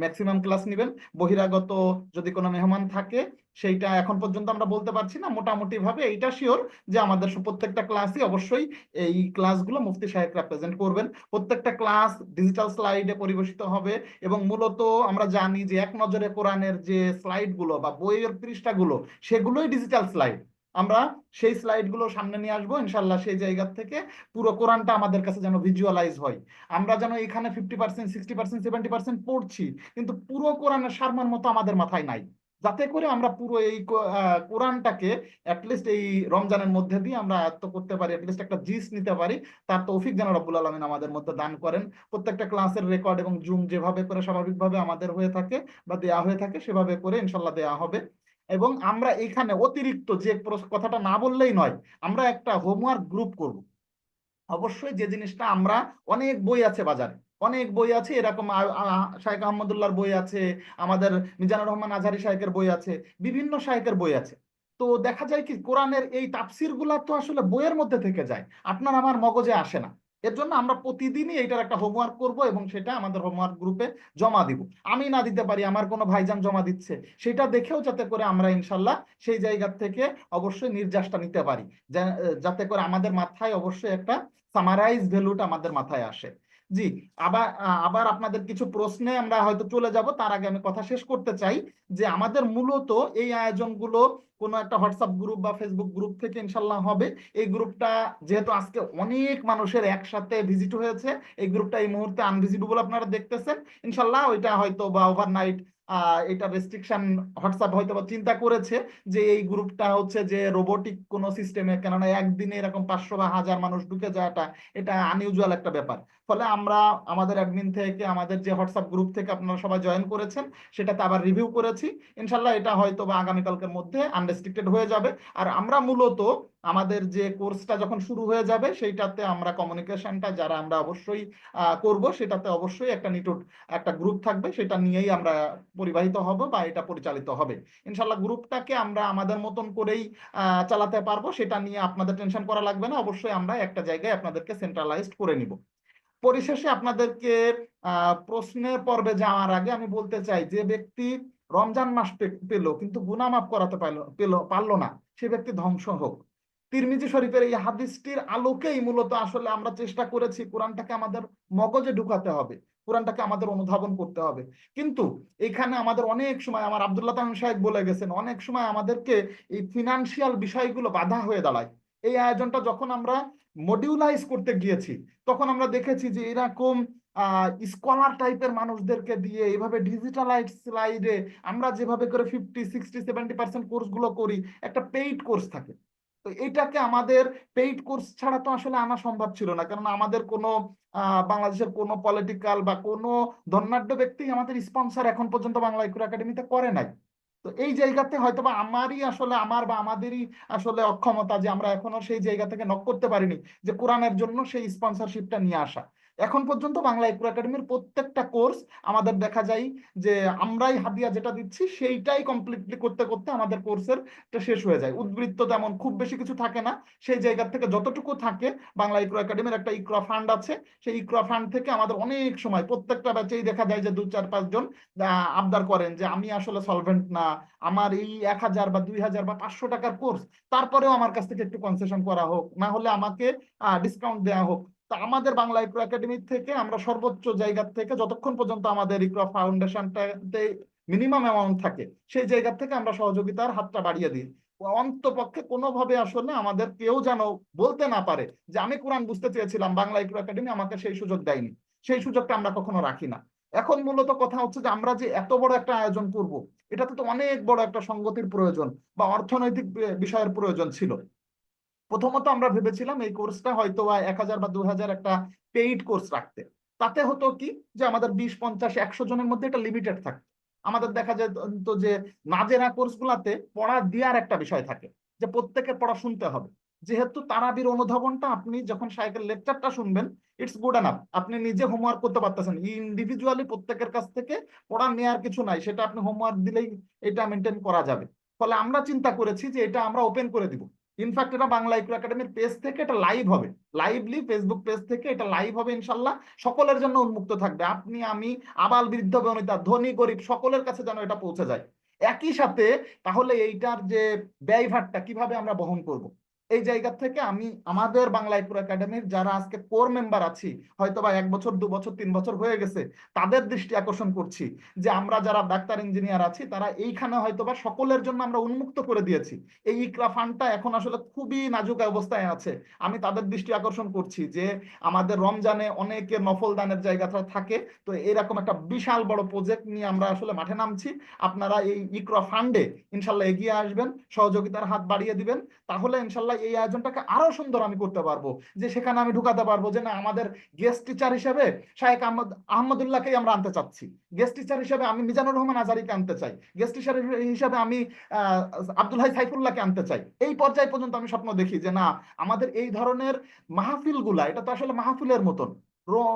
ম্যাক্সিমাম ক্লাস নেবেন। বহিরাগত যদি কোনো মেহমান থাকে, সেইটা এখন পর্যন্ত আমরা বলতে পারছি না। মোটামুটি ভাবে এইটা শিওর যে আমাদের প্রত্যেকটা ক্লাসই অবশ্যই এই ক্লাসগুলো মুফতি সাহেবরা প্রেজেন্ট করবেন। প্রত্যেকটা ক্লাস ডিজিটাল স্লাইডে পরিবেশিত হবে। এবং মূলত আমরা জানি যে এক নজরে কোরআনের যে স্লাইডগুলো বা বইয়ের পৃষ্ঠাগুলো, সেগুলোই ডিজিটাল স্লাইড। আমরা সেই স্লাইডগুলো সামনে নিয়ে আসবো ইনশাল্লাহ। সেই জায়গা থেকে পুরো কোরআনটা আমাদের কাছে যেন ভিজুয়ালাইজ হয়। আমরা যেন এখানে 50%, 60%, 70% পড়ছি, কিন্তু পুরো কোরআনের সারমর্ম মতো আমাদের মাথায় নাই। যাতে করে আমরা পুরো এই কোরআনটাকে অ্যাটলিস্ট এই রমজানের মধ্যে দিয়ে আমরা আয়ত্ত করতে পারি, অ্যাটলিস্ট একটা জিস নিতে পারি। তার তৌফিক যেন রব্বুল আলামিন আমাদের মধ্যে দান করেন। প্রত্যেকটা ক্লাসের রেকর্ড এবং জুম যেভাবে করে স্বাভাবিকভাবে আমাদের হয়ে থাকে বা দেয়া হয়ে থাকে, সেভাবে করে ইনশাল্লাহ দেয়া হবে। এবং আমরা এখানে অতিরিক্ত যে কথাটা না বললেই নয়, আমরা একটা হোমওয়ার্ক গ্রুপ করব। অবশ্যই যে জিনিসটা আমরা, অনেক বই আছে বাজারে, অনেক বই আছে এরকম, শাইখ আহমদুল্লাহর বই আছে, আমাদের মিজানুর রহমান আজহারি শাইখের বই আছে, বিভিন্ন শাইখের বই আছে। তো দেখা যায় কি, কোরআনের এই তাফসির গুলা তো আসলে বইয়ের মধ্যে থেকে যায়, আপনার আমার মগজে আসে না। এর জন্য আমরা প্রতিদিনই এইটার একটা হোমওয়ার্ক করব এবং সেটা আমাদের হোমওয়ার্ক গ্রুপে জমা দিব। আমি না দিতে পারি, আমার কোনো ভাইজান জমা দিচ্ছে, সেটা দেখেও যাতে করে আমরা ইনশাল্লাহ সেই জায়গা থেকে অবশ্যই নির্যাসটা নিতে পারি, যাতে করে আমাদের মাথায় অবশ্যই একটা সামারাইজ ভ্যালুটা আমাদের মাথায় আসে। জি, আবার আপনাদের কিছু প্রশ্নে আমরা হয়তো চলে যাব, তার আগে আমি কথা শেষ করতে চাই যে আমাদের মূলত এই আয়োজনগুলো কোনো একটা হোয়াটসঅ্যাপ গ্রুপ বা ফেসবুক গ্রুপ থেকে ইনশাল্লাহ হবে। এই গ্রুপটা যেহেতু আজকে অনেক মানুষের একসাথে ভিজিট হয়েছে, এই গ্রুপটা এই মুহূর্তে আনভিজিটেবল আপনারা দেখতেছেন। ইনশাল্লাহ ওইটা হয়তো বা ওভারনাইট এটা রেস্ট্রিকশন হোয়াটসঅ্যাপ হয়তো বা চিন্তা করেছে যে এই গ্রুপটা হচ্ছে যে রোবোটিক কোনো সিস্টেমে, কেননা একদিনে এরকম 500 বা 1000 মানুষ ঢুকে যাওয়াটা এটা আনইউজুয়াল একটা ব্যাপার। ফলে আমরা আমাদের অ্যাডমিন থেকে, আমাদের যে হোয়াটসঅ্যাপ গ্রুপ থেকে আপনারা সবাই জয়েন করেছেন, সেটাতে আবার রিভিউ করেছি। ইনশাল্লাহ এটা হয়তো বা আগামীকালকের মধ্যে আনরেস্ট্রিক্টেড হয়ে যাবে। আর আমরা মূলত আমাদের যে কোর্সটা যখন শুরু হয়ে যাবে সেইটাতে আমরা কমিউনিকেশনটা যারা আমরা অবশ্যই করব, সেটাতে অবশ্যই একটা নিটুট একটা গ্রুপ থাকবে, সেটা নিয়েই আমরা পরিবাহিত হব বা এটা পরিচালিত হবে। ইনশাল্লাহ গ্রুপটাকে আমরা আমাদের মতন করেই চালাতে পারবো, সেটা নিয়ে আপনাদের টেনশন করা লাগবে না। অবশ্যই আমরা একটা জায়গায় আপনাদেরকে সেন্ট্রালাইজড করে নিব। পরিশেষে আপনাদেরকে প্রশ্নের পর্বে যাওয়ার আগে আমি বলতে চাই, যে ব্যক্তি রমজান মাস পেল কিন্তু গুনাহ মাফ করাতে পারলো না, সে ব্যক্তি ধ্বংস হোক। তিরমিজি শরীফের এই হাদিসটির আলোকেই মূলত আসলে আমরা চেষ্টা করেছি কোরআনটাকে আমাদের মগজে ঢুকাতে হবে, কোরআনটাকে আমাদের অনুধাবন করতে হবে। কিন্তু এখানে আমাদের অনেক সময়, আমার আব্দুল্লাহ তাহিম সাহেব বলে গেছেন, অনেক সময় আমাদেরকে এই ফিনান্সিয়াল বিষয়গুলো বাধা হয়ে দাঁড়ায়। এই আয়োজনটা যখন আমরা মডিউলাইজ করতে গিয়েছি, তখন আমরা দেখেছি যে এরকম স্কলার টাইপের মানুষদেরকে দিয়ে এভাবে ডিজিটালাইজ স্লাইডে আমরা যেভাবে করে 50, 60, 70% কোর্সগুলো করি, একটা পেইড কোর্স থাকে। তো এটাকে আমাদের পেইড কোর্স ছাড়া তো আসলে আনা সম্ভব ছিল না, কারণ আমাদের কোনো বাংলাদেশের কোনো পলিটিক্যাল বা কোনো ধনাঢ্য ব্যক্তি আমাদের স্পন্সর এখন পর্যন্ত বাংলা ইকরা একাডেমিতে করে নাই। তো এই জায়গাতে হয়তো বা আমার বা আমাদেরই আসলে অক্ষমতা যে আমরা এখনো সেই জায়গা থেকে নক করতে পারিনি যে কোরআনের জন্য সেই স্পন্সরশিপটা নিয়ে আসা। এখন পর্যন্ত বাংলা ইকরা একাডেমির প্রত্যেকটা কোর্স আমাদের দেখা যায় যে আমরাই হাদিয়া যেটা দিচ্ছি সেইটাই কমপ্লিটলি করতে করতে আমাদের কোর্সের শেষ হয়ে যায়। উদ্বৃত্ত তেমন খুব বেশি কিছু থাকে না, সেই জায়গা থেকে যতটুকু থাকে, বাংলা ইকরা একাডেমির একটা ইকরা ফান্ড আছে, সেই ইকরা ফান্ড থেকে আমাদের অনেক সময় প্রত্যেকটা ব্যাচেই দেখা যায় যে 2, 4, 5 জন আবদার করেন যে আমি আসলে সলভেন্ট না, আমার এই 1000 বা 2000 বা 500 টাকার কোর্স, তারপরেও আমার কাছ থেকে একটু কনসেশন করা হোক, না হলে আমাকে ডিসকাউন্ট দেওয়া হোক। তা আমাদের বাংলা ইকরা একাডেমি থেকে আমরা সর্বোচ্চ জায়গা থেকে, যতক্ষণ পর্যন্ত আমাদের ইকরা ফাউন্ডেশনটাতে মিনিমাম অ্যামাউন্ট থাকে, সেই জায়গা থেকে আমরা সহযোগিতার হাতটা বাড়িয়ে দিই। অন্তপক্ষে কোনোভাবে আসলে আমাদের কেউ যেন বলতে না পারে যে আমি কোরআন বুঝতে চেয়েছিলাম, বাংলা ইকরা একাডেমি আমাকে সেই সুযোগ দেয়নি। সেই সুযোগটা আমরা কখনো রাখি না। এখন মূলত কথা হচ্ছে যে আমরা যে এত বড় একটা আয়োজন করব, এটাতে তো অনেক বড় একটা সংগতির প্রয়োজন বা অর্থনৈতিক বিষয়ের প্রয়োজন ছিল। প্রথমত আমরা ভেবেছিলাম এই কোর্সটা হয়তো 1000 বা 2000 একটা পেইড কোর্স রাখতে। তাতে হতো কি যে আমাদের 20, 50, 100 জনের মধ্যে একটা লিমিটেড থাকতো। আমাদের দেখা যায় তো যে নাজেরা কোর্স গুলাতে পড়া দেওয়ার একটা বিষয় থাকে, যে প্রত্যেকের পড়া শুনতে হবে। যেহেতু তারাবির অনুধাবনটা আপনি যখন শাইখের লেকচারটা শুনবেন, ইটস গুড এনাফ, আপনি নিজে হোমওয়ার্ক করতে পারতেছেন। ইন্ডিভিজুয়ালি প্রত্যেকের কাছ থেকে পড়া নেওয়ার কিছু নাই, সেটা আপনি হোমওয়ার্ক দিলেই এটা মেনটেন করা যাবে। ফলে আমরা চিন্তা করেছি যে এটা আমরা ওপেন করে দিব। ইনফ্যাক্ট এটা বাংলা ইকরা একাডেমির পেজ থেকে এটা লাইভ হবে, লাইভলি ফেসবুক পেজ থেকে এটা লাইভ হবে ইনশাল্লাহ। সকলের জন্য উন্মুক্ত থাকবে, আপনি আমি আবাল বৃদ্ধ বনিতা ধনী গরিব সকলের কাছে যেন এটা পৌঁছে যায়। একই সাথে তাহলে এইটার যে ব্যয়ভারটা কিভাবে আমরা বহন করব, এই জায়গা থেকে আমি আমাদের বাংলা ইকরা একাডেমির যারা আজকে কোর মেম্বার আছি, হয়তো বা 1 বছর 2 বছর 3 বছর হয়ে গেছে, তাদের দৃষ্টি আকর্ষণ করছি যে আমরা যারা ডাক্তার ইঞ্জিনিয়ার আছি, তারা এইখানে হয়তো বা সকলের জন্য আমরা উন্মুক্ত করে দিয়েছি। এই ইকরা ফান্ডটা এখন আসলে খুবই নাজুক অবস্থায় আছে। আমি তাদের দৃষ্টি আকর্ষণ করছি যে আমাদের রমজানে অনেকে নফল দানের জায়গাটা থাকে, তো এরকম একটা বিশাল বড় প্রজেক্ট নিয়ে আমরা আসলে মাঠে নামছি। আপনারা এই ইকরা ফান্ডে ইনশাল্লাহ এগিয়ে আসবেন, সহযোগিতার হাত বাড়িয়ে দিবেন, তাহলে ইনশাল্লাহ এই আয়োজনটাকে আরো সুন্দর আমি করতে পারবো। যে সেখানে আমি ঢুকাতে পারবো যে না, আমাদের গেস্ট টিচার হিসেবে শায়েখ আহমদুল্লাহকেই আমরা আনতে চাচ্ছি, গেস্ট টিচার হিসেবে আমি মিজানুর রহমান আজারিকে আনতে চাই, গেস্ট টিচার হিসেবে আমি আব্দুল হাই সাইফুল্লাহকে আনতে চাই। এই পর্যায় পর্যন্ত আমি স্বপ্ন দেখি যে না, আমাদের এই ধরনের মাহফিল গুলা, এটা তো আসলে মাহফিলের মতন,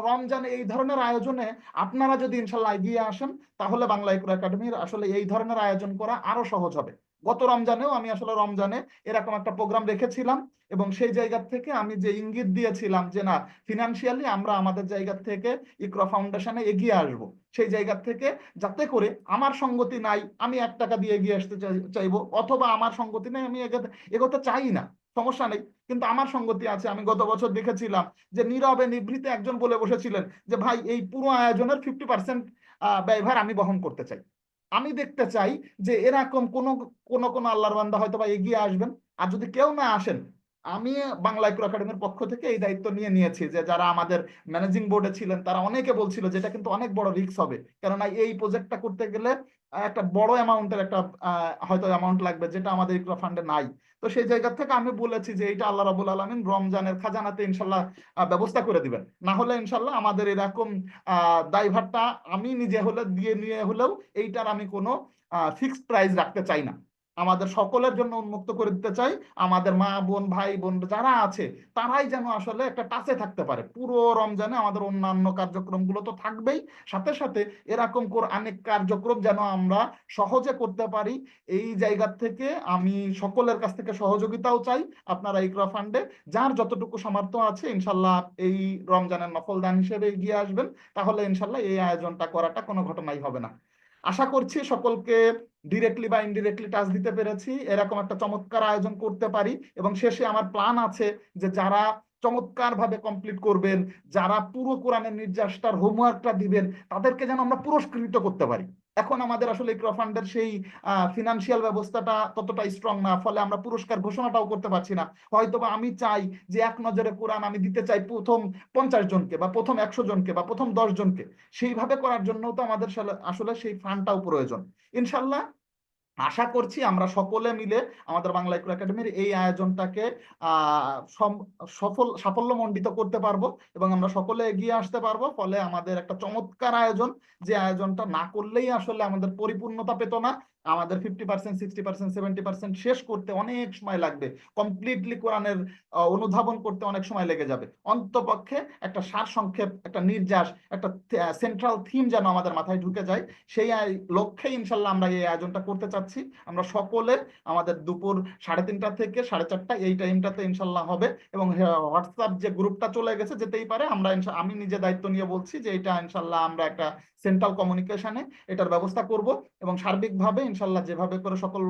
রমজানে এই ধরনের আয়োজনে আপনারা যদি ইনশাল্লাহ এগিয়ে আসেন, তাহলে বাংলা ইকরা একাডেমির আসলে এই ধরনের আয়োজন করা আরো সহজ হবে। গত রমজানেও আমি আসলে রমজানে এরকম একটা প্রোগ্রাম রেখেছিলাম, এবং সেই জায়গা থেকে আমি যে ইঙ্গিত দিয়েছিলাম যে না, ফিনান্সিয়ালি আমরা আমাদের জায়গা থেকে ইকরা ফাউন্ডেশনে এগিয়ে আসব, সেই জায়গা থেকে যাতে করে আমার সঙ্গতি নাই আমি 1 টাকা দিয়ে এগিয়ে আসতে চাইবো, অথবা আমার সঙ্গতি নেই আমি এগোতে চাই না, সমস্যা নেই, কিন্তু আমার সঙ্গতি আছে। আমি গত বছর দেখেছিলাম যে নীরবে নিভৃতে একজন বলে বসেছিলেন যে ভাই এই পুরো আয়োজনের 50% ব্যয়ভার আমি বহন করতে চাই। আমি দেখতে চাই যে এরকম কোন কোন কোন আল্লাহর বান্দা হয়তো বা এগিয়ে আসবেন। আর যদি কেউ না আসেন, আমি বাংলা ইকরা একাডেমির পক্ষ থেকে এই দায়িত্ব নিয়েছি যে যারা আমাদের ম্যানেজিং বোর্ডে ছিলেন তারা অনেকে বলছিল যে এটা কিন্তু অনেক বড় রিস্ক হবে, কেননা এই প্রজেক্টটা করতে গেলে একটা বড় অ্যামাউন্টের একটা হয়তো অ্যামাউন্ট লাগবে, যেটা আমাদের ইকরা ফান্ডে নাই। তো সেই জায়গা থেকে আমি বলেছি যে এটা আল্লাহ রাব্বুল আলামিন রমজানের খাজানাতে ইনশাল্লাহ ব্যবস্থা করে দিবেন, না হলে ইনশাল্লাহ আমাদের এরকম দায়ভারটা আমি নিজে হলে দিয়ে নিয়ে হলেও এইটার আমি কোনো ফিক্সড প্রাইস রাখতে চাই না, আমাদের সকলের জন্য উন্মুক্ত করে দিতে চাই। আমাদের মা বোন ভাই বোন যারা আছে তারাই যেন আসলে একটা টাচে থাকতে পারে পুরো রমজানে। আমাদের অন্যান্য কার্যক্রমগুলো তো থাকবেই, সাথে সাথে এরকম অনেক কার্যক্রম যেন আমরা সহজে করতে পারি। এই জায়গা থেকে আমি সকলের কাছ থেকে সহযোগিতাও চাই। আপনারা ইকরা ফান্ডে যার যতটুকু সামর্থ্য আছে ইনশাল্লাহ এই রমজানের নফল দান হিসেবে এগিয়ে আসবেন, তাহলে ইনশাল্লাহ এই আয়োজনটা করাটা কোনো ঘটনাই হবে না। আশা করছি সকলকে ডিরেক্টলি বা ইনডিরেক্টলি টাচ দিতে পেরেছি, এরকম একটা চমৎকার আয়োজন করতে পারি। এবং শেষে আমার প্ল্যান আছে যে যারা চমৎকার ভাবে কমপ্লিট করবেন, যারা পুরো কোরআনের নির্যাসটার হোমওয়ার্কটা দিবেন, তাদেরকে যেন আমরা পুরস্কৃত করতে পারি। এখন আমাদের আসলে ইকরা ফান্ডের সেই ফিনান্সিয়াল ব্যবস্থাটা ততটা স্ট্রং না, ফলে আমরা পুরস্কার ঘোষণাটাও করতে পারছি না। হয়তোবা আমি চাই যে এক নজরে কোরআন আমি দিতে চাই প্রথম 50 জনকে বা প্রথম 100 জনকে বা প্রথম 10 জনকে, সেইভাবে করার জন্য তো আমাদের আসলে সেই ফান্ডটাও প্রয়োজন। ইনশাল্লাহ আশা করছি আমরা সকলে মিলে আমাদের বাংলা ইকরা একাডেমির এই আয়োজনটাকে সাফল্যমণ্ডিত করতে পারবো, এবং আমরা সকলে এগিয়ে আসতে পারবো। ফলে আমাদের একটা চমৎকার আয়োজন, যে আয়োজনটা না করলেই আসলে আমাদের পরিপূর্ণতা পেত না। আমাদের 50%, 60%, 70% শেষ করতে অনেক সময় লাগবে, কমপ্লিটলি কোরআনের অনুধাবন করতে অনেক সময় লেগে যাবে। অন্তপক্ষে একটা সারসংক্ষেপ, একটা নির্যাস, একটা সেন্ট্রাল থিম যেন আমাদের মাথায় ঢুকে যায়, সেই লক্ষ্যে ইনশাল্লাহ আমরা এই আয়োজনটা করতে চাচ্ছি। আমরা সকলে আমাদের দুপুর 3:30 থেকে 4:30 এই টাইমটাতে ইনশাল্লাহ হবে, এবং হোয়াটসঅ্যাপ যে গ্রুপটা চলে গেছে যেতেই পারে, আমরা আমি নিজে দায়িত্ব নিয়ে বলছি যে এটা ইনশাল্লাহ আমরা একটা সেন্ট্রাল কমিউনিকেশনে এটার ব্যবস্থা করব, এবং সার্বিকভাবে ইনশাল্লাহ যেভাবে করে সকল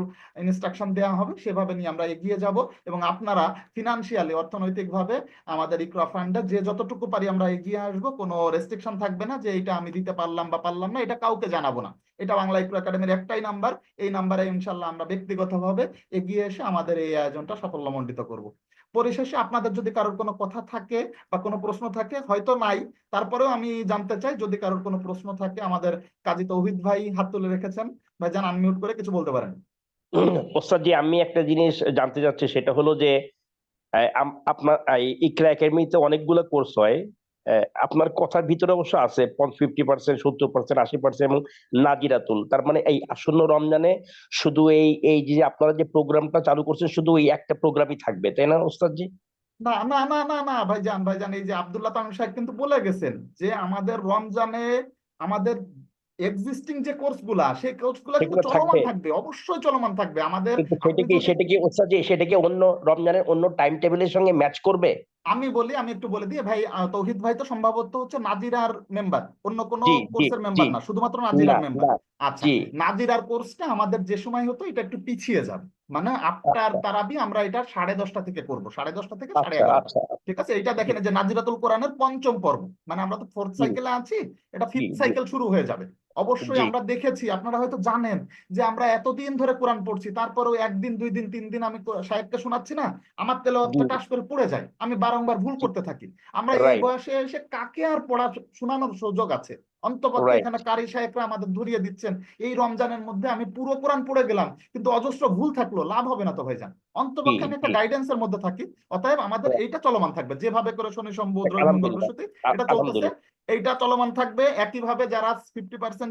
ইনস্ট্রাকশন দেওয়া হবে সেভাবে নিয়ে আমরা এগিয়ে যাব। এবং আপনারা ফিনান্সিয়ালি অর্থনৈতিকভাবে আমাদের ইকরা ফান্ডে যে যতটুকু পারি আমরা এগিয়ে আসবো, কোনো রেস্ট্রিকশন থাকবে না যে এটা আমি দিতে পারলাম বা পারলাম না, এটা কাউকে জানাবো না। এটা বাংলা ইকরা একাডেমির একটাই নাম্বার, এই নাম্বারে ইনশাল্লাহ আমরা ব্যক্তিগতভাবে এগিয়ে এসে আমাদের এই আয়োজনটা সাফল্যমণ্ডিত করব। পরিশেষে আপনাদের যদি কারোর কোনো কথা থাকে বা কোনো প্রশ্ন থাকে, হয়তো নাই, তারপরেও আমি জানতে চাই, যদি কারোর কোনো প্রশ্ন থাকে। আমাদের কাজী তৌহিদ ভাই হাত তুলে রেখেছেন, ভাইজান আনমিউট করে কিছু বলতে পারেন। ওস্তাদ জি, আমি একটা জিনিস জানতে চাচ্ছি, সেটা হলো যে আপনার ইকরা একাডেমিতে অনেকগুলো কোর্স হয়। আপনার কথার ভিতরে অবশ্য আছে 50%, 70%, 80% এবং নাজিরাতুল। তার মানে এই আসন্ন রমজানে শুধু এই যে আপনারা যে প্রোগ্রামটা চালু করছেন, শুধু এই একটা প্রোগ্রামই থাকবে, তাই না ওস্তাদ জি? না না না না না ভাইজান, এই যে আব্দুল্লাহ তামিম সাহেব কিন্তু বলে গেছেন যে আমাদের রমজানে আমাদের এক্সিস্টিং যে কোর্সগুলা, সেই কোর্সগুলো কিন্তু সেগুলো চলমান থাকবে, থাকবে, অবশ্যই চলমান থাকবে আমাদের। কিন্তু আপনি যদি সেটা কি ওস্তাদ জি, সেটা কি অন্য রমজানের অন্য টাইম টেবিলের সঙ্গে ম্যাচ করবে? আমি একটু বলে দিই ভাই, তৌহিদ ভাই তো সম্ভবত হচ্ছে নাজিরার মেম্বার, অন্য কোনো জি জি কোর্সের জি। মেম্বার না, শুধুমাত্র না নাজিরার মেম্বার। না। আচ্ছা, জি। নাজিরার কোর্সটা আমাদের যে সময় হতো এটা একটু পিছিয়ে যাবে, মানে আফটার আচ্ছা তারাবি আমরা এটা 10:30 থেকে করবো, 10:30 থেকে আচ্ছা 11:30। আচ্ছা। ঠিক আছে, এটা জি দেখেন যে নাজিরাতুল কোরআনের 5ম পর্ব, মানে আমরা তো 4th জি সাইকেলে আছি, এটা জি 5th জি সাইকেল শুরু হয়ে যাবে। অবশ্যই জি আমরা দেখেছি, আপনারা হয়তো জানেন যে আমরা এতদিন ধরে কোরআন পড়ছি, তারপরেও 1 দিন 2 দিন 3 দিন আমি সাহেবকে শোনাচ্ছি না, আমার তেলাওয়াতটা জি। টাস করে পড়ে যায়, আমি বারংবার ভুল করতে থাকি। আমরা এই রাইট বয়সে এসে কাকে আর পড়া শোনানোর সুযোগ আছে? অন্তপক্ষে রাইট। এখানে কারি সাহেবরা আমাদের ধরিয়ে দিচ্ছেন, এই রমজানের মধ্যে আমি পুরো কোরআন পড়ে গেলাম কিন্তু অজস্র ভুল থাকলো, লাভ হবে না তো ভাইজান। জি অন্তপক্ষে আমি একটা জি। গাইডেন্সের মধ্যে থাকি। অতএব আমাদের এইটা চলমান থাকবে, যেভাবে করে শনি সোম বুধ রবি মঙ্গল আলহামদুলিল্লাহ। বৃহস্পতি এটা চলতেছে, আলহামদুলিল্লাহ। এইটা চলমান থাকবে। একইভাবে যারা 50%,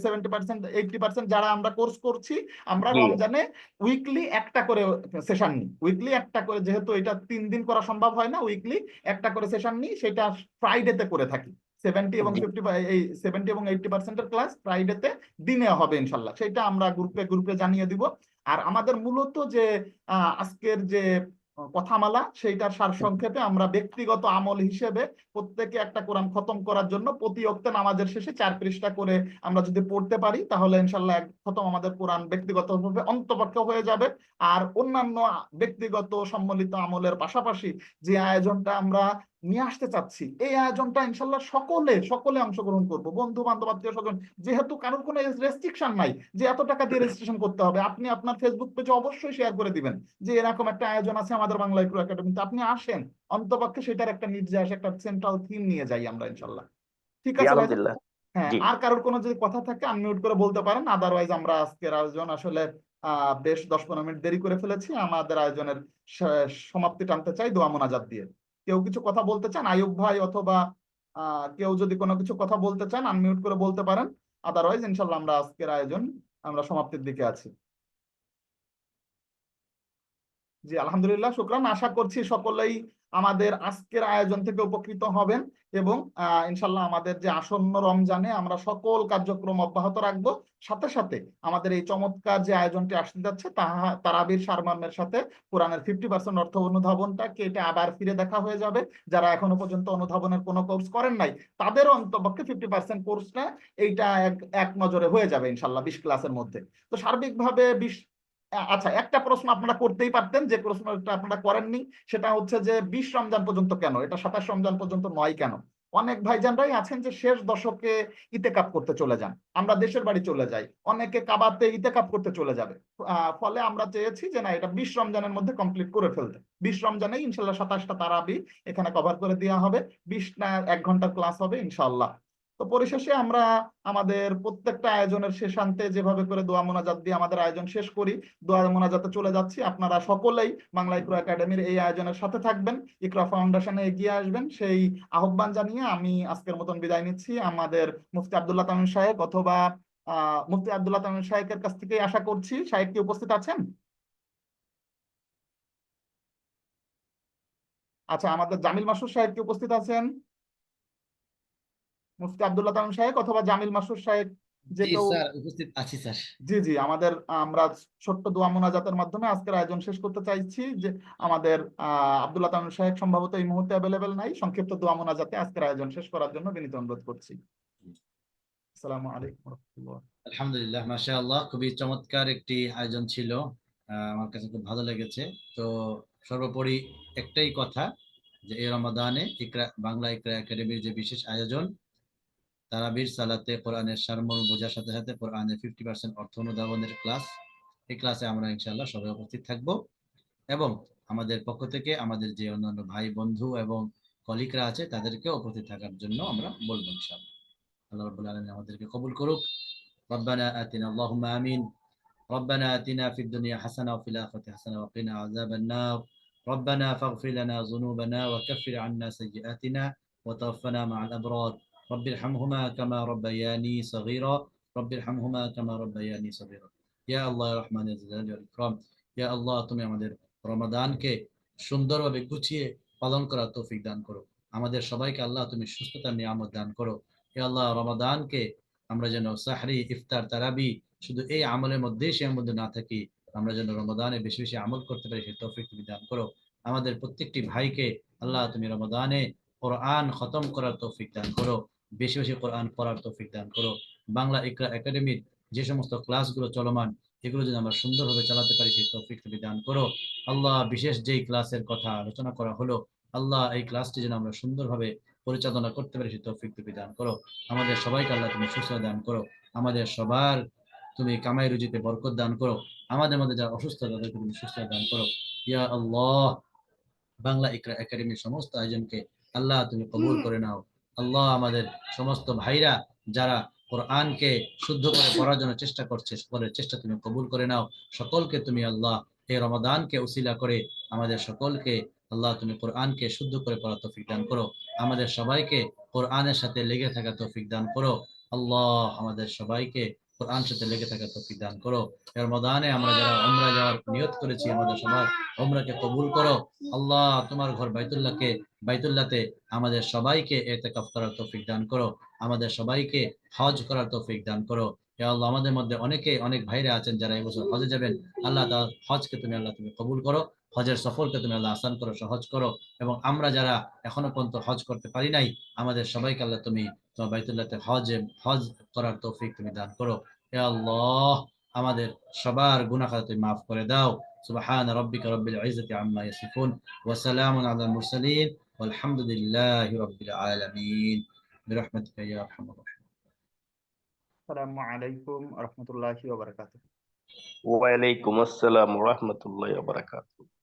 70%, 80% যারা আমরা কোর্স করছি, আমরা জি রমজানে উইকলি একটা করে সেশন নিই, উইকলি একটা করে, যেহেতু এটা 3 দিন করা সম্ভব হয় না, উইকলি একটা করে সেশন নিই, সেটা ফ্রাইডেতে করে থাকি। 70 এবং জি 50 এই 70 এবং 80% এর ক্লাস ফ্রাইডেতে দিনে হবে ইনশাল্লাহ, সেটা আমরা গ্রুপে গ্রুপে জানিয়ে দিব। আর আমাদের মূলত যে আজকের যে কথামালা, সেইটার সারসংক্ষেপে আমরা ব্যক্তিগত আমল হিসেবে প্রত্যেকে একটা কোরআন খতম করার জন্য প্রতি ওয়াক্তে নামাজের শেষে 4 পৃষ্ঠা করে আমরা যদি পড়তে পারি, তাহলে ইনশাল্লাহ এক খতম আমাদের কোরআন ব্যক্তিগতভাবে অন্তপক্ষে হয়ে যাবে। আর অন্যান্য ব্যক্তিগত সম্মিলিত আমলের পাশাপাশি যে আয়োজনটা আমরা নিয়ে আসতে চাচ্ছি, এই আয়োজনটা ইনশাল্লাহ সকলে অংশগ্রহণ করব, বন্ধু বান্ধব আত্মীয় স্বজন, যেহেতু কারোর কোনো রেস্ট্রিকশন নাই যে এত টাকা দিয়ে রেজিস্ট্রেশন করতে হবে। আপনি আপনার ফেসবুক পেজে অবশ্যই শেয়ার করে দিবেন যে এরকম একটা আয়োজন আছে আমাদের বাংলা ইকরো একাডেমিতে, আপনি আসেন, অন্তপক্ষে সেটার একটা নির্যাস, একটা সেন্ট্রাল থিম নিয়ে যাই আমরা ইনশাল্লাহ। ঠিক জি, আছে ভাই? আলহামদুলিল্লাহ। হ্যাঁ, জি, আর কারোর কোনো যদি কথা থাকে আনমিউট করে বলতে পারেন, আদারওয়াইজ আমরা আজকের আয়োজন আসলে বেশ 10-15 মিনিট দেরি করে ফেলেছি। আমাদের আয়োজনের সমাপ্তি টানতে চাই দোয়া মোনাজাত দিয়ে। কেউ কিছু কথা বলতে চান, আইয়ুব ভাই অথবা কেউ যদি কোনো কিছু কথা বলতে চান আনমিউট করে বলতে পারেন, আদারওয়াইজ ইনশাল্লাহ আমরা আজকের আয়োজন আমরা সমাপ্তির দিকে আছি। জি, আলহামদুলিল্লাহ, শুকরান। আশা করছি সকলেই আমাদের আজকের আয়োজন থেকে উপকৃত হবেন এবং ইনশাল্লাহ আমাদের যে আসন্ন রমজানে আমরা সকল কার্যক্রম অব্যাহত রাখবো। সাথে সাথে আমাদের এই চমৎকার যে আয়োজনটি আসতে যাচ্ছে তারাবির সারমর্মের সাথে কোরআনের 50% অর্থ অনুধাবনটাকে এটা আবার ফিরে দেখা হয়ে যাবে। যারা এখনো পর্যন্ত অনুধাবনের কোনো কোর্স করেন নাই, তাদেরও অন্তপক্ষে 50% কোর্সটা এইটা এক নজরে হয়ে যাবে ইনশাল্লাহ 20 ক্লাসের মধ্যে। তো সার্বিকভাবে 20। আচ্ছা, একটা প্রশ্ন আপনারা করতেই পারতেন, যে প্রশ্নটা আপনারা করেননি, সেটা হচ্ছে যে 20 রমজান পর্যন্ত কেন, এটা 27 রমজান পর্যন্ত নয় কেন? অনেক ভাইজানরাই আছেন যে শেষ দশকে ইতেকাপ করতে চলে যান, আমরা দেশের বাড়ি চলে যাই, অনেকে কাবাতে ইতেকাপ করতে চলে যাবে। ফলে আমরা চেয়েছি যে না, এটা 20 রমজানের মধ্যে কমপ্লিট করে ফেলতে। 20 রমজানে ইনশাল্লাহ 27টা তারাবি এখানে কভার করে দেওয়া হবে, 20 না 1 ঘন্টার ক্লাস হবে ইনশাল্লাহ। তো পরিশেষে আমরা আমাদের প্রত্যেকটা আয়োজনের শেষান্তে যেভাবে করে দোয়া মোনাজাত দিয়ে আমাদের আয়োজন শেষ করি, দোয়া মোনাজাতে চলে যাচ্ছি। আপনারা সকলেই বাংলা ইকরা একাডেমির এই আয়োজনের সাথে থাকবেন, ইকরা ফাউন্ডেশনে এগিয়ে আসবেন, সেই আহ্বান জানিয়ে আমি আজকের মতন বিদায় নিচ্ছি। আমাদের মুফতি আব্দুল্লাহ তামিম সাহেব অথবা মুফতি আব্দুল্লাহ তামিম সাহেবের কাছ থেকেই আশা করছি। সাহেব কি উপস্থিত আছেন? আচ্ছা, আমাদের জামিল মাসুদ সাহেব কি উপস্থিত আছেন? মুফতি আব্দুল্লাহ তামিম সাহেব অথবা জামিল মাসুদ সাহেব, যে জি কেউ। স্যার, উপস্থিত আছি স্যার। জি জি, আমরা ছোট্ট দোয়া মোনাজাতের মাধ্যমে আজকের আয়োজন শেষ করতে চাইছি। যে আমাদের আব্দুল্লাহ তামিম সাহেব সম্ভবত এই মুহূর্তে অ্যাভেলেবেল নাই, সংক্ষিপ্ত দোয়া মোনাজাতে আজকের আয়োজন শেষ করার জন্য বিনীত অনুরোধ করছি। আসসালামু আলাইকুম ওয়া রাহমাতুল্লাহ। আলহামদুলিল্লাহ, মাশাআল্লাহ, খুবই চমৎকার একটি আয়োজন ছিল। আমার কাছে খুব ভালো লেগেছে। তো সর্বোপরি একটাই কথা, যে এই রমাদানে বাংলা ইকরা একাডেমির যে বিশেষ আয়োজন, তারাবির সালাতে কোরআনের সারমর্ম বোঝার সাথে সাথে কোরআনের 50% অর্থ অনুধাবনের ক্লাস, এই ক্লাসে আমরা ইনশাআল্লাহ সবাই উপস্থিত থাকব। এবং আমাদের পক্ষ থেকে আমাদের যে অন্যান্য ভাই বন্ধু এবং কলিগরা আছে তাদেরকে উপস্থিত থাকার জন্য আমরা বলবো ইনশাআল্লাহ। আল্লাহ রাব্বুল আলামিন আমাদেরকে কবুল করুক। রব্বানা আতিনা, আল্লাহুম্মা আমিন। ربنا آتنا في الدنيا حسنة وفي الآخرة حسنة وقنا عذاب النار. ربنا فاغفر لنا ذنوبنا وكفر عنا سيئاتنا وتوفنا مع الأبرار. رب ارحمهما كما ربياني صغيرا. رب ارحمهما كما ربياني صغيرا. يا الله يا رحمن يا ذا الجلال والإكرام. يا الله, তুমি আমাদের রমাদানকে সুন্দরভাবে গুছিয়ে পালন করার তৌফিক দান করো। আমাদের সবাইকে আল্লাহ তুমি সুস্থতার নিয়ামত দান করো। হে আল্লাহ, রমাদানকে আমরা যেন সাহরি, ইফতার, তারাবি শুধু এই আমলের মধ্যেই সীমাবদ্ধ না থাকি, আমরা যেন রমাদানে বেশি বেশি আমল করতে পারি, সেই তৌফিক তুমি দান করো। আমাদের প্রত্যেকটি ভাইকে আল্লাহ তুমি রমাদানে কোরআন খতম করার তৌফিক দান করো, বেশি বেশি কোরআন পড়ার তৌফিক দান করো। বাংলা ইকরা একাডেমির যে সমস্ত ক্লাসগুলো চলমান, এগুলো যেন আমরা সুন্দরভাবে চালাতে পারি, সেই তৌফিক তুমি দান করো। আল্লাহ, বিশেষ যেই ক্লাসের কথা আলোচনা করা হলো, আল্লাহ এই ক্লাসটি যেন আমরা সুন্দরভাবে পরিচালনা করতে পারি, সেই তৌফিক তুমি দান করো। আমাদের সবাইকে আল্লাহ তুমি সুস্থতা দান করো। আমাদের সবার তুমি কামাই রুজিতে বরকত দান করো। আমাদের মধ্যে যারা অসুস্থ তাদেরকে তুমি সুস্থতা দান করো। ইয়া আল্লাহ, বাংলা ইকরা একাডেমির সমস্ত আয়োজনকে আল্লাহ তুমি কবুল করে নাও। আল্লাহ, আমাদের সমস্ত ভাইরা যারা কোরআনকে শুদ্ধ করে পড়ার জন্য চেষ্টা করছে, সকলের চেষ্টা তুমি কবুল করে নাও। সকলকে তুমি আল্লাহ এই রমাদানকে উসিলা করে আমাদের সকলকে আল্লাহ তুমি কোরআনকে শুদ্ধ করে পড়ার তৌফিক দান করো। আমাদের সবাইকে কোরআনের সাথে লেগে থাকা তৌফিক দান করো। আল্লাহ, আমাদের সবাইকে কোরআনের সাথে লেগে থাকা তৌফিক দান করো। রমাদানে আমরা যারা উমরা যাওয়ার নিয়ত করেছি, আমাদের সবার উমরাকে কবুল করো। আল্লাহ, তোমার ঘর বাইতুল্লাহতে আমাদের সবাইকে ইতিকাফ করার তৌফিক দান করো। আমাদের সবাইকে হজ করার তৌফিক দান করো। ইয়া আল্লাহ আমাদের মধ্যে অনেক ভাইরা আছেন যারা এবছর হজে যাবেন, আল্লাহ তাআলা হজকে তুমি আল্লাহ তুমি কবুল করো, হজের সফরকে তুমি আল্লাহ আসান করো, সহজ করো, এবং আমরা যারা এখনো পর্যন্ত হজ করতে পারি নাই আমাদের সবাইকে আল্লাহ তুমি তোমার বাইতুল্লাহতে হজ করার তৌফিক তুমি দান করো। ইয়া আল্লাহ আমাদের সবার গুনাহ খাতা তুমি মাফ করে দাও। সুবহান রাব্বিকা রাব্বিল ইজ্জাতি আম্মা ইয়াসিফুন ওয়া সালামুন আলাল মুরসালিন ওয়ালহামদুলিল্লাহি রাব্বিল আলামিন বিরহমাতিকা ইয়া আরহামার রাহিমিন। আসসালামু আলাইকুম রহমতুল্লাহি ওয়া বারাকাতুহু। ওয়ালাইকুম আসসালাম ওয়া রাহমাতুল্লাহি ওয়া বারাকাতুহু।